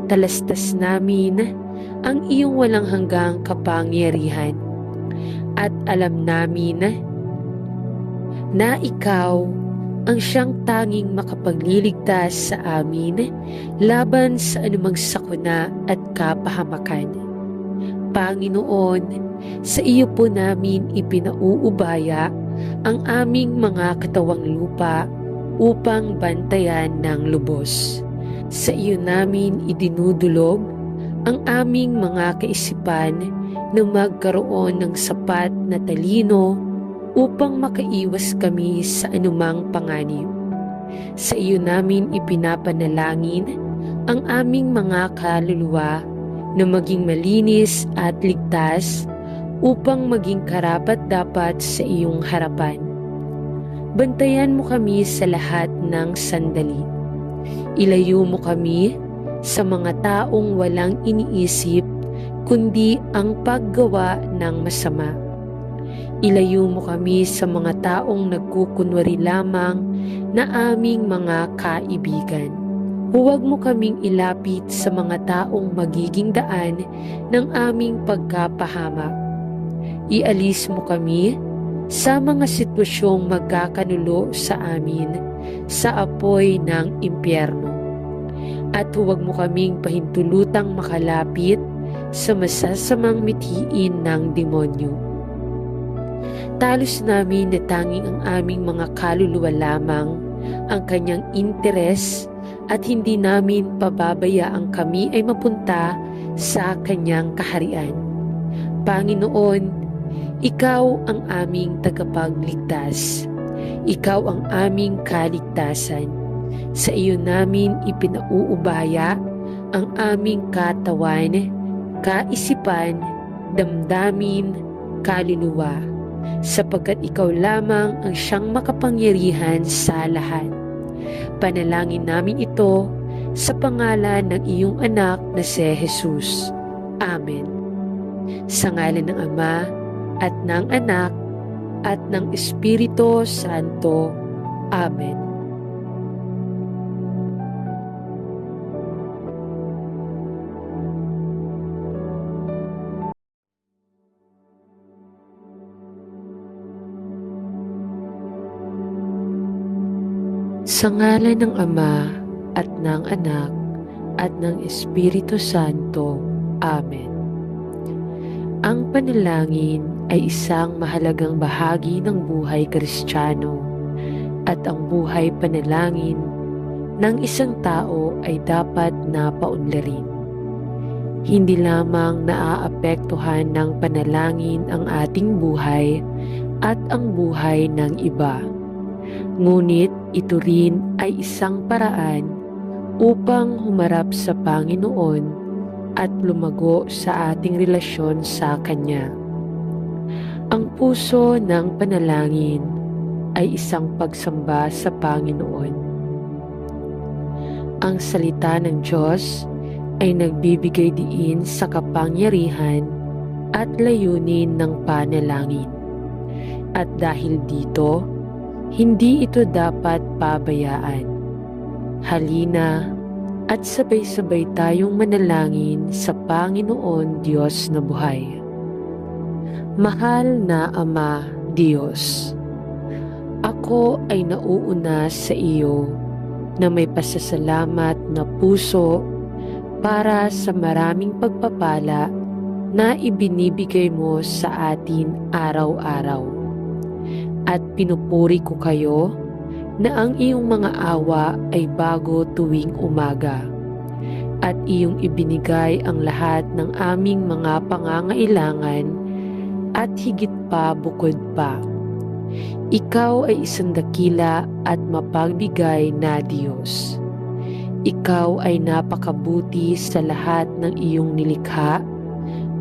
Talastas namin ang iyong walang hanggang kapangyarihan at alam namin na ikaw ang siyang tanging makapagliligtas sa amin laban sa anumang sakuna at kapahamakan. Panginoon, sa iyo po namin ipinauubaya ang aming mga katawang lupa upang bantayan ng lubos. Sa iyo namin idinudulog ang aming mga kaisipan na magkaroon ng sapat na talino upang makaiwas kami sa anumang panganib. Sa iyo namin ipinapanalangin ang aming mga kaluluwa na maging malinis at ligtas upang maging karapat-dapat sa iyong harapan. Bantayan mo kami sa lahat ng sandali. Ilayo mo kami sa mga taong walang iniisip kundi ang paggawa ng masama. Ilayo mo kami sa mga taong nagkukunwari lamang na aming mga kaibigan. Huwag mo kaming ilapit sa mga taong magiging daan ng aming pagkapahamak. Ialis mo kami sa mga sitwasyong magkakanulo sa amin sa apoy ng impyerno. At huwag mo kaming pahintulutang makalapit sa masasamang mithiin ng demonyo. Talos namin na tanging ang aming mga kaluluwa lamang ang kanyang interes at hindi namin pababayaang kami ay mapunta sa kanyang kaharian. Panginoon, ikaw ang aming tagapagligtas. Ikaw ang aming kaligtasan. Sa iyo namin ipinauubaya ang aming katawan, kaisipan, damdamin, kaluluwa, sapagkat ikaw lamang ang siyang makapangyarihan sa lahat. Panalangin namin ito sa pangalan ng iyong anak na si Jesus. Amen. Sa ngalan ng Ama at ng Anak at ng Espiritu Santo. Amen. Sa ngalan ng Ama at ng Anak at ng Espiritu Santo. Amen. Ang panalangin ay isang mahalagang bahagi ng buhay Kristiyano at ang buhay panalangin ng isang tao ay dapat na paunlarin. Hindi lamang naaapektuhan ng panalangin ang ating buhay at ang buhay ng iba, ngunit ito rin ay isang paraan upang humarap sa Panginoon at lumago sa ating relasyon sa Kanya. Ang puso ng panalangin ay isang pagsamba sa Panginoon. Ang salita ng Diyos ay nagbibigay diin sa kapangyarihan at layunin ng panalangin. At dahil dito, hindi ito dapat pabayaan. Halina at sabay-sabay tayong manalangin sa Panginoon Diyos na buhay. Mahal na Ama Diyos, ako ay nauuna sa iyo na may pasasalamat na puso para sa maraming pagpapala na ibinibigay mo sa atin araw-araw. At pinupuri ko kayo na ang iyong mga awa ay bago tuwing umaga at iyong ibinigay ang lahat ng aming mga pangangailangan at higit pa bukod pa. Ikaw ay isang dakila at mapagbigay na Diyos. Ikaw ay napakabuti sa lahat ng iyong nilikha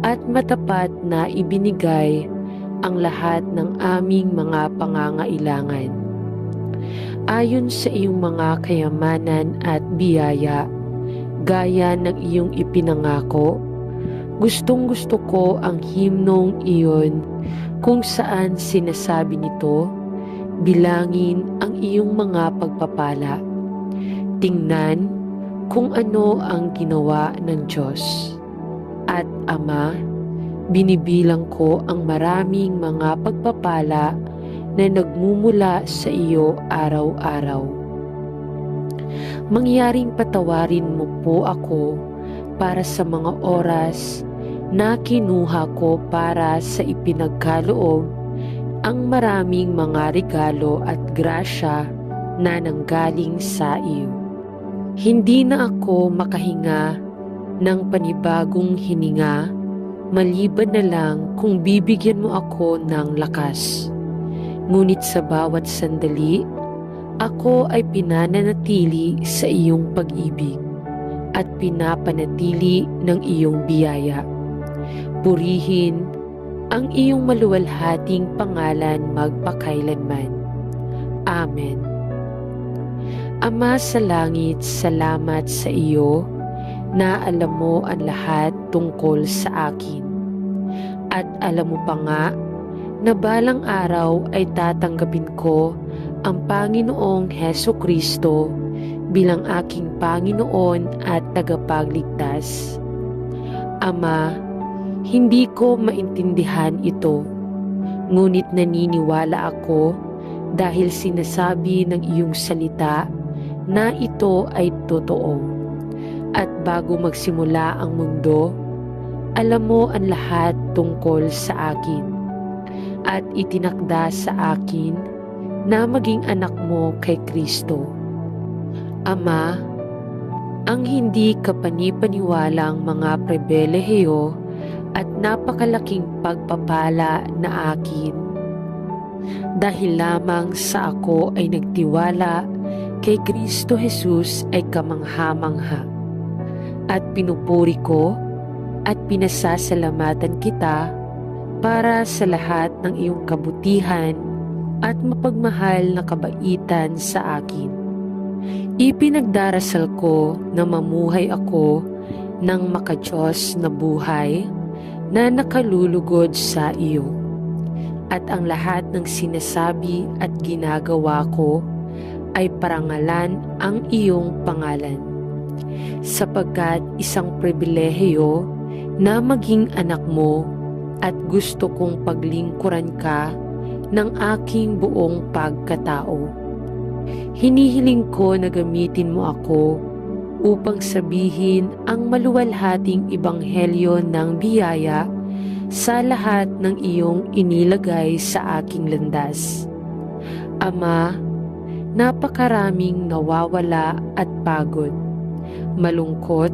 at matapat na ibinigay ang lahat ng aming mga pangangailangan. Ayon sa iyong mga kayamanan at biyaya, gaya ng iyong ipinangako, gustong-gusto ko ang himnong iyon kung saan sinasabi nito, bilangin ang iyong mga pagpapala. Tingnan kung ano ang ginawa ng Diyos. At Ama, binibilang ko ang maraming mga pagpapala na nagmumula sa iyo araw-araw. Mangyaring patawarin mo po ako para sa mga oras na kinuha ko para sa ipinagkaloob ang maraming mga regalo at grasya na nanggaling sa iyo. Hindi na ako makahinga ng panibagong hininga maliban na lang kung bibigyan mo ako ng lakas. Ngunit sa bawat sandali, ako ay pinananatili sa iyong pag-ibig at pinapanatili ng iyong biyaya. Purihin ang iyong maluwalhating pangalan magpakailanman. Amen. Ama sa langit, salamat sa iyo na alam mo ang lahat tungkol sa akin. At alam mo pa nga na balang araw ay tatanggapin ko ang Panginoong Hesukristo bilang aking Panginoon at tagapagligtas. Ama, hindi ko maintindihan ito, ngunit naniniwala ako dahil sinasabi ng iyong salita na ito ay totoo. At bago magsimula ang mundo, alam mo ang lahat tungkol sa akin at itinakda sa akin na maging anak mo kay Kristo. Ama, ang hindi kapanipaniwalang mga pribilehiyo at napakalaking pagpapala na akin dahil lamang sa ako ay nagtiwala kay Kristo Jesus ay kamangha-mangha. At pinupuri ko at pinasasalamatan kita para sa lahat ng iyong kabutihan at mapagmahal na kabaitan sa akin. Ipinagdarasal ko na mamuhay ako ng makadiyos na buhay na nakalulugod sa iyo. At ang lahat ng sinasabi at ginagawa ko ay parangalan ang iyong pangalan. Sapagkat isang pribilehiyo na maging anak mo at gusto kong paglingkuran ka ng aking buong pagkatao. Hinihiling ko na gamitin mo ako upang sabihin ang maluwalhating ebanghelyo ng biyaya sa lahat ng iyong inilagay sa aking landas. Ama, napakaraming nawawala at pagod, malungkot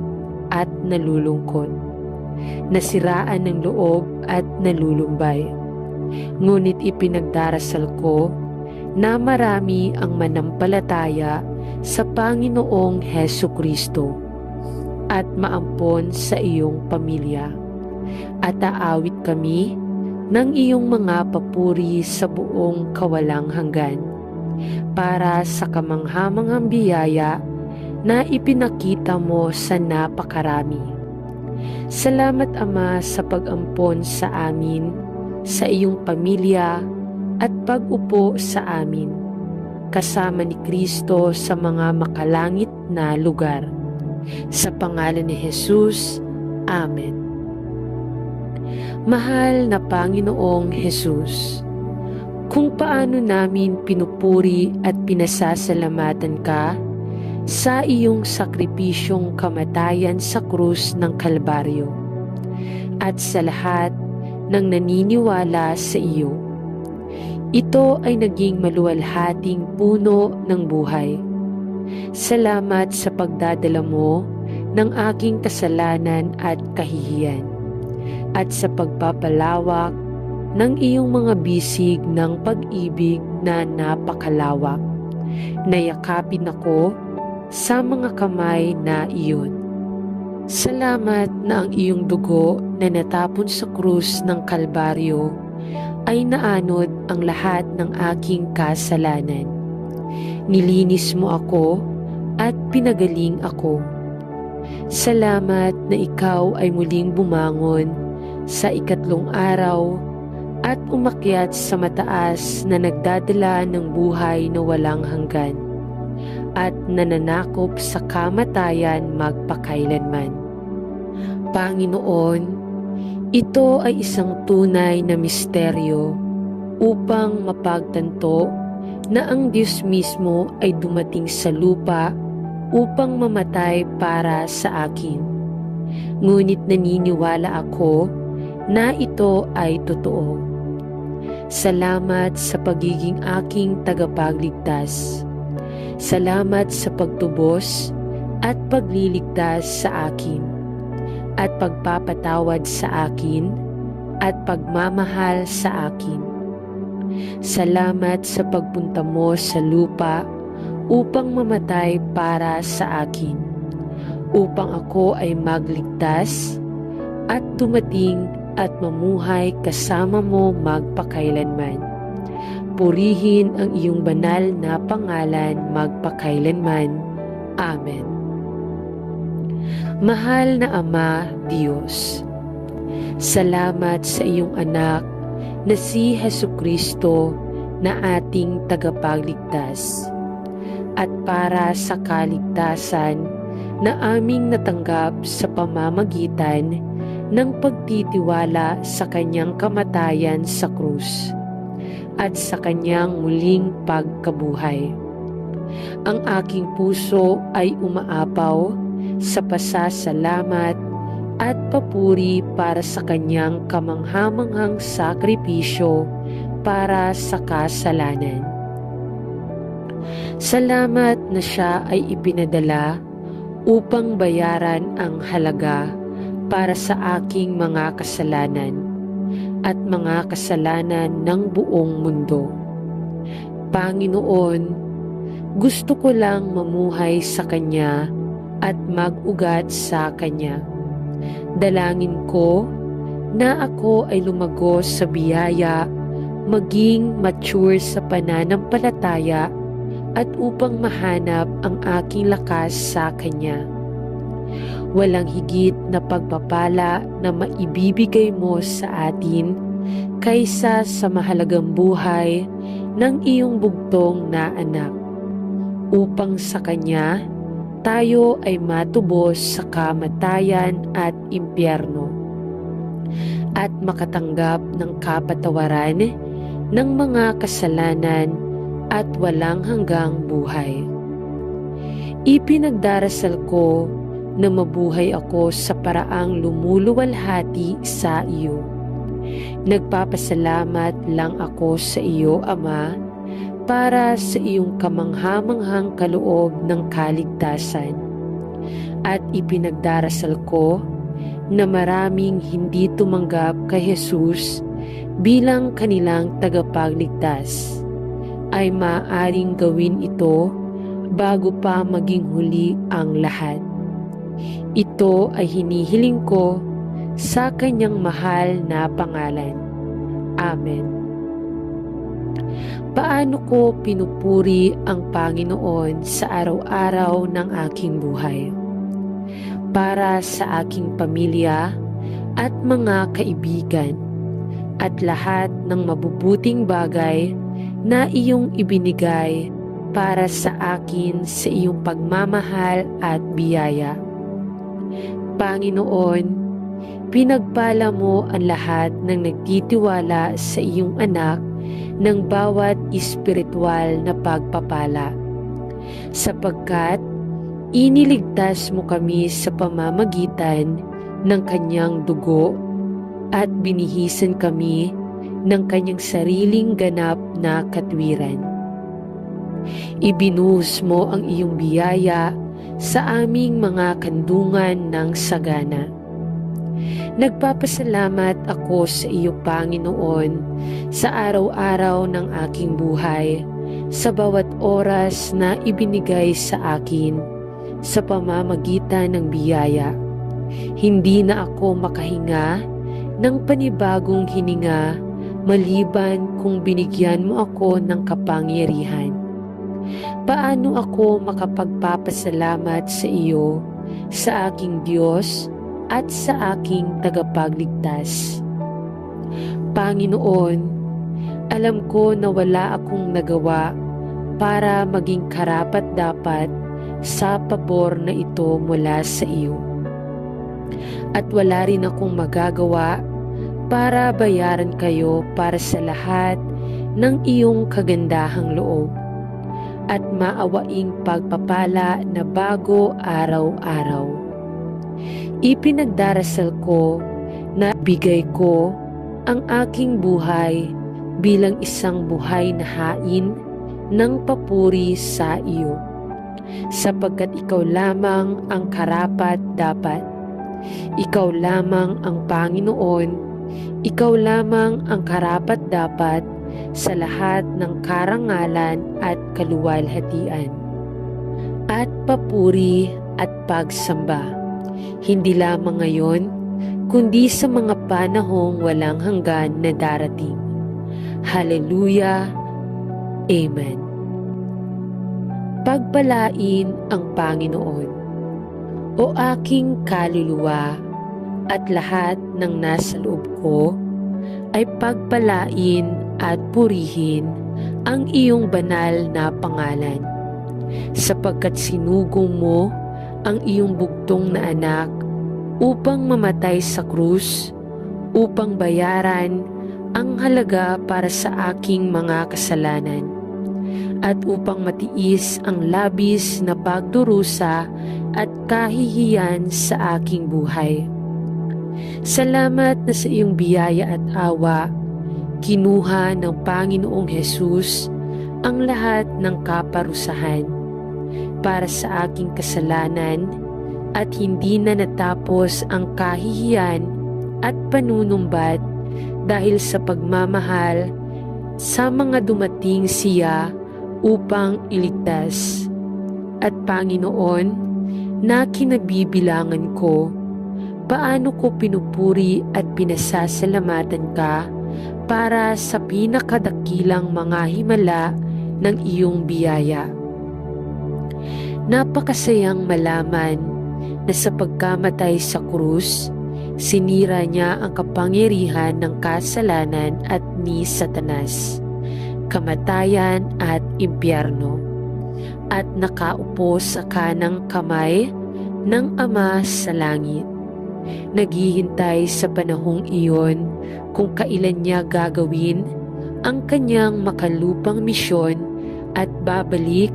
at nalulungkot, nasiraan ng loob at nalulumbay. Ngunit ipinagdarasal ko na marami ang manampalataya sa Panginoong Hesukristo at maampon sa iyong pamilya. At aawit kami ng iyong mga papuri sa buong kawalang hanggan para sa kamanghamanghang biyaya na ipinakita mo sa napakarami. Salamat Ama sa pag-ampon sa amin, sa iyong pamilya at pag-upo sa amin, kasama ni Kristo sa mga makalangit na lugar. Sa pangalan ni Jesus, Amen. Mahal na Panginoong Jesus, kung paano namin pinupuri at pinasasalamatan ka sa iyong sakripisyong kamatayan sa krus ng Kalbaryo at sa lahat ng naniniwala sa iyo. Ito ay naging maluwalhating puno ng buhay. Salamat sa pagdadala mo ng aking kasalanan at kahihiyan, at sa pagpapalawak ng iyong mga bisig ng pag-ibig na napakalawak. Nayakapin ako sa mga kamay na iyon. Salamat na ang iyong dugo na natapon sa krus ng Kalbaryo ay naanod ang lahat ng aking kasalanan. Nilinis mo ako at pinagaling ako. Salamat na ikaw ay muling bumangon sa ikatlong araw at umakyat sa mataas na nagdadala ng buhay na walang hanggan at nananakop sa kamatayan magpakailanman. Panginoon, ito ay isang tunay na misteryo upang mapagtanto na ang Diyos mismo ay dumating sa lupa upang mamatay para sa akin. Ngunit naniniwala ako na ito ay totoo. Salamat sa pagiging aking tagapagligtas. Salamat sa pagtubos at pagliligtas sa akin, at pagpapatawad sa akin, at pagmamahal sa akin. Salamat sa pagpunta mo sa lupa upang mamatay para sa akin, upang ako ay magligtas at dumating at mamuhay kasama mo magpakailanman. Purihin ang iyong banal na pangalan magpakailanman. Amen. Mahal na Ama, Diyos, salamat sa iyong anak na si Hesukristo na ating tagapagligtas, at para sa kaligtasan na aming natanggap sa pamamagitan ng pagtitiwala sa kanyang kamatayan sa krus at sa kanyang muling pagkabuhay. Ang aking puso ay umaapaw sa pasasalamat at papuri para sa kanyang kamanghamanghang sakripisyo para sa kasalanan. Salamat na siya ay ipinadala upang bayaran ang halaga para sa aking mga kasalanan at mga kasalanan ng buong mundo. Panginoon, gusto ko lang mamuhay sa Kanya at mag-ugat sa Kanya. Dalangin ko na ako ay lumagos sa biyaya, maging mature sa pananampalataya at upang mahanap ang aking lakas sa Kanya. Walang higit na pagpapala na maibibigay mo sa atin kaysa sa mahalagang buhay ng iyong bugtong na anak, upang sa Kanya tayo ay matubos sa kamatayan at impyerno at makatanggap ng kapatawaran ng mga kasalanan at walang hanggang buhay. Ipinagdarasal ko na mabuhay ako sa paraang lumuluwalhati sa iyo. Nagpapasalamat lang ako sa iyo, Ama, para sa iyong kamanghamanghang kaloob ng kaligtasan. At ipinagdarasal ko na maraming hindi tumanggap kay Jesus bilang kanilang tagapagligtas ay maaaring gawin ito bago pa maging huli ang lahat. Ito ay hinihiling ko sa Kanyang mahal na pangalan. Amen. Paano ko pinupuri ang Panginoon sa araw-araw ng aking buhay? Para sa aking pamilya at mga kaibigan at lahat ng mabubuting bagay na iyong ibinigay para sa akin sa iyong pagmamahal at biyaya. Panginoon, pinagpala mo ang lahat ng nagtitiwala sa iyong anak ng bawat espiritual na pagpapala, sapagkat iniligtas mo kami sa pamamagitan ng Kanyang dugo at binihisan kami ng Kanyang sariling ganap na katwiran. Ibinuhos mo ang iyong biyaya sa aming mga kandungan ng sagana. Nagpapasalamat ako sa iyo, Panginoon, sa araw-araw ng aking buhay, sa bawat oras na ibinigay sa akin sa pamamagitan ng biyaya. Hindi na ako makahinga ng panibagong hininga maliban kung binigyan mo ako ng kapangyarihan. Paano ako makapagpapasalamat sa iyo, sa aking Diyos at sa aking tagapagligtas? Panginoon, alam ko na wala akong nagawa para maging karapat-dapat sa pabor na ito mula sa iyo. At wala rin akong magagawa para bayaran kayo para sa lahat ng iyong kagandahang loob at maawaing pagpapala na bago araw-araw. Ipinagdarasal ko na bigay ko ang aking buhay bilang isang buhay na hain ng papuri sa iyo, sapagkat ikaw lamang ang karapat-dapat. Ikaw lamang ang Panginoon, ikaw lamang ang karapat-dapat sa lahat ng karangalan at kaluwalhatian at papuri at pagsamba, hindi lamang ngayon, kundi sa mga panahong walang hanggan na darating. Hallelujah! Amen. Pagpalain ang Panginoon, o aking kaluluwa, at lahat ng nasa loob ko ay pagpalain at purihin ang iyong banal na pangalan, sapagkat sinugong mo ang iyong bugtong na anak upang mamatay sa krus, upang bayaran ang halaga para sa aking mga kasalanan, at upang matiis ang labis na pagdurusa at kahihiyan sa aking buhay. Salamat na sa iyong biyaya at awa, kinuha ng Panginoong Hesus ang lahat ng kaparusahan para sa aking kasalanan, at hindi na natapos ang kahihiyan at panunumbat dahil sa pagmamahal sa mga dumating siya upang iligtas. At Panginoon, na kinabibilangan ko, paano ko pinupuri at pinasasalamatan ka para sa pinakadakilang mga himala ng iyong biyaya. Napakasayang malaman na sa pagkamatay sa krus, sinira niya ang kapangyarihan ng kasalanan at ni Satanas, kamatayan at impyerno, at nakaupo sa kanang kamay ng Ama sa langit. Naghihintay sa panahong iyon kung kailan niya gagawin ang kanyang makalupang misyon at babalik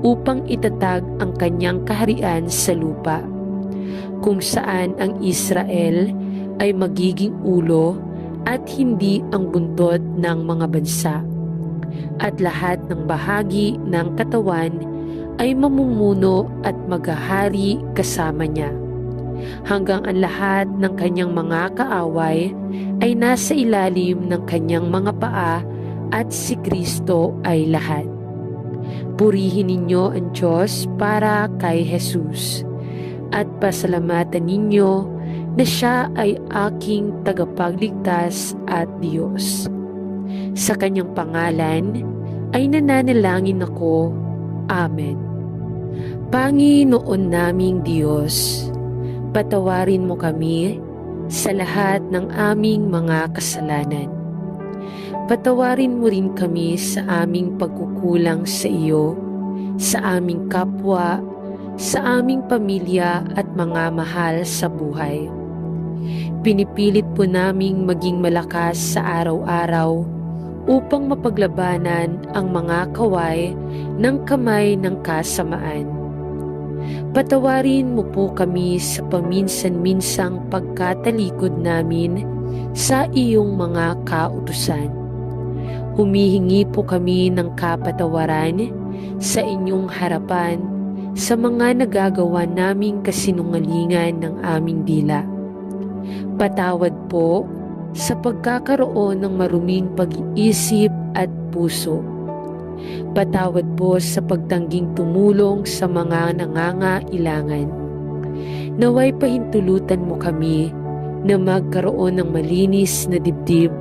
upang itatag ang kanyang kaharian sa lupa, kung saan ang Israel ay magiging ulo at hindi ang buntot ng mga bansa, at lahat ng bahagi ng katawan ay mamumuno at maghahari kasama niya, hanggang ang lahat ng kanyang mga kaaway ay nasa ilalim ng kanyang mga paa, at si Kristo ay lahat. Purihin ninyo ang Diyos para kay Jesus, at pasalamatan ninyo na Siya ay aking tagapagligtas at Diyos. Sa kanyang pangalan ay nananalangin ako. Amen. Panginoon naming Diyos, patawarin mo kami sa lahat ng aming mga kasalanan. Patawarin mo rin kami sa aming pagkukulang sa iyo, sa aming kapwa, sa aming pamilya at mga mahal sa buhay. Pinipilit po naming maging malakas sa araw-araw upang mapaglabanan ang mga kaway ng kamay ng kasamaan. Patawarin mo po kami sa paminsan-minsang pagkatalikod namin sa iyong mga kautusan. Humihingi po kami ng kapatawaran sa inyong harapan sa mga nagagawa naming kasinungalingan ng aming dila. Patawad po sa pagkakaroon ng maruming pag-iisip at puso. Patawad po sa pagtangging tumulong sa mga nangangailangan. Naway pahintulutan mo kami na magkaroon ng malinis na dibdib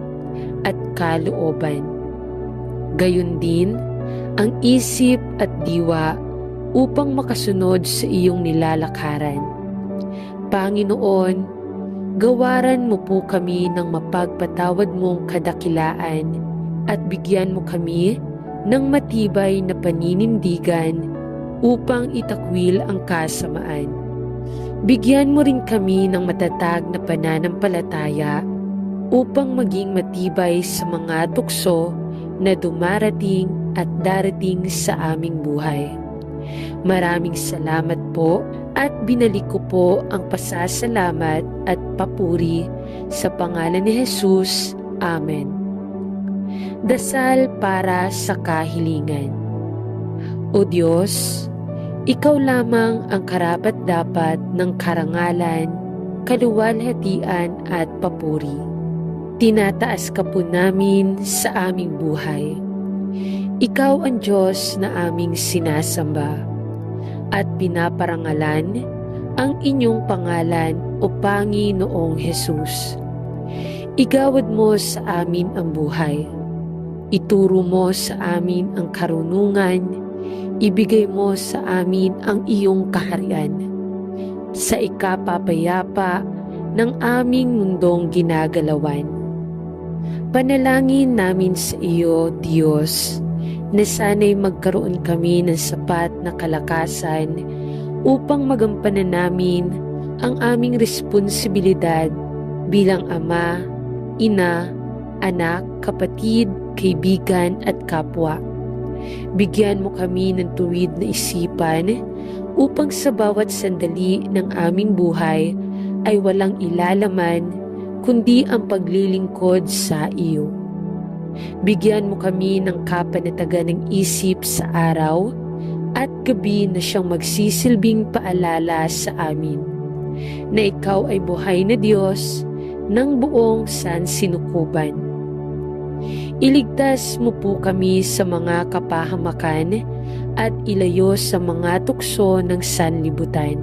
at kalooban. Gayon din ang isip at diwa upang makasunod sa iyong nilalakaran. Panginoon, gawaran mo po kami ng mapagpatawad mong kadakilaan at bigyan mo kami ng matibay na paninindigan upang itakwil ang kasamaan. Bigyan mo rin kami ng matatag na pananampalataya upang maging matibay sa mga tukso na dumarating at darating sa aming buhay. Maraming salamat po at binalik ko po ang pasasalamat at papuri sa pangalan ni Jesus. Amen. Dasal para sa kahilingan. O Diyos, Ikaw lamang ang karapat-dapat ng karangalan, kaluwalhatian at papuri. Tinataas ka po namin sa aming buhay. Ikaw ang Diyos na aming sinasamba at pinaparangalan ang inyong pangalan o Panginoong Jesus. Igawad mo sa amin ang buhay. Ituro mo sa amin ang karunungan. Ibigay mo sa amin ang iyong kaharian. Sa ikapapayapa ng aming mundong ginagalawan. Panalangin namin sa iyo, Diyos, na sana'y magkaroon kami ng sapat na kalakasan upang magampanan namin ang aming responsibilidad bilang ama, ina, anak, kapatid, kaibigan at kapwa. Bigyan mo kami ng tuwid na isipan upang sa bawat sandali ng aming buhay ay walang ilalaman kundi ang paglilingkod sa iyo. Bigyan mo kami ng kapanatagan ng isip sa araw at gabi na siyang magsisilbing paalala sa amin na ikaw ay buhay na Diyos ng buong sansinukuban. Iligtas mo po kami sa mga kapahamakan at ilayo sa mga tukso ng sanlibutan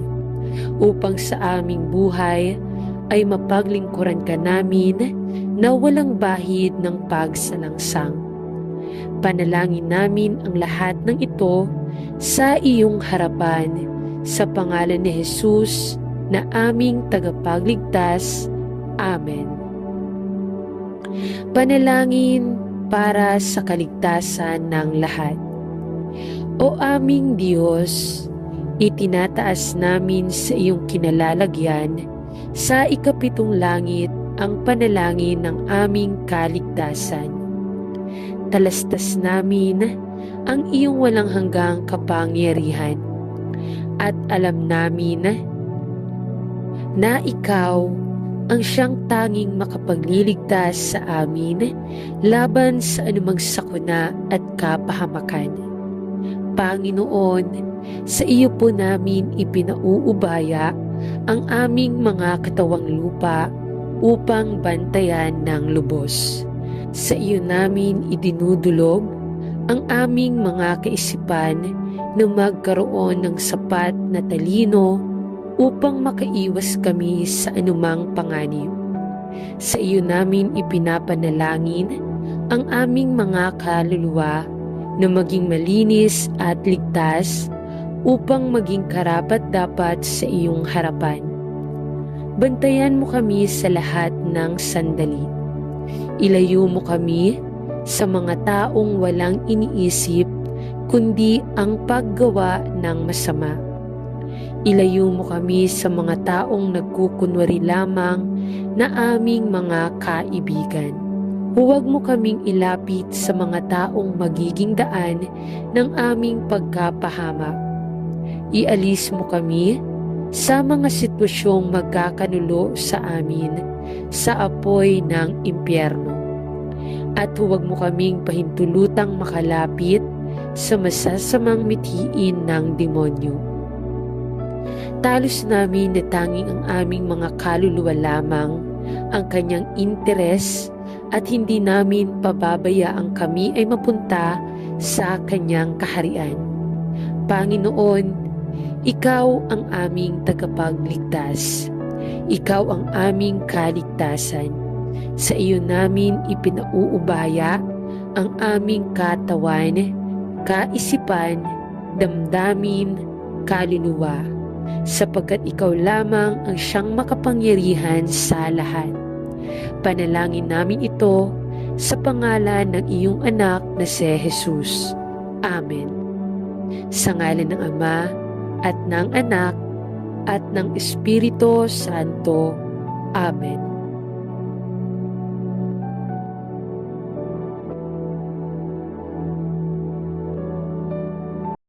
upang sa aming buhay ay mapaglingkuran ka namin na walang bahid ng pagsalangsang. Panalangin namin ang lahat ng ito sa iyong harapan, sa pangalan ni Jesus na aming tagapagligtas. Amen. Panalangin para sa kaligtasan ng lahat. O aming Diyos, itinataas namin sa iyong kinalalagyan sa ikapitong langit ang panalangin ng aming kaligtasan. Talastas namin ang iyong walang hanggang kapangyarihan at alam namin na ikaw ang siyang tanging makapagliligtas sa amin laban sa anumang sakuna at kapahamakan. Panginoon, sa iyo po namin ipinauubaya ang aming mga katawang lupa upang bantayan ng lubos. Sa iyo namin idinudulog ang aming mga kaisipan na magkaroon ng sapat na talino upang makaiwas kami sa anumang panganib. Sa iyo namin ipinapanalangin ang aming mga kaluluwa na maging malinis at ligtas upang maging karapat-dapat sa iyong harapan. Bantayan mo kami sa lahat ng sandali. Ilayo mo kami sa mga taong walang iniisip kundi ang paggawa ng masama. Ilayo mo kami sa mga taong nagkukunwari lamang na aming mga kaibigan. Huwag mo kaming ilapit sa mga taong magiging daan ng aming pagkapahamak. Ialis mo kami sa mga sitwasyong magkakanulo sa amin sa apoy ng impyerno. At huwag mo kaming pahintulutang makalapit sa masasamang mithiin ng demonyo. Talos namin na tanging ang aming mga kaluluwa lamang ang kanyang interes at hindi namin pababayaang kami ay mapunta sa kanyang kaharian. Panginoon, ikaw ang aming tagapagligtas. Ikaw ang aming kaligtasan. Sa iyo namin ipinauubaya ang aming katawan, kaisipan, damdamin, kaluluwa, sapagkat ikaw lamang ang siyang makapangyarihan sa lahat. Panalangin namin ito sa pangalan ng iyong anak na si Jesus. Amen. Sa ngalan ng Ama at ng Anak at ng Espiritu Santo. Amen.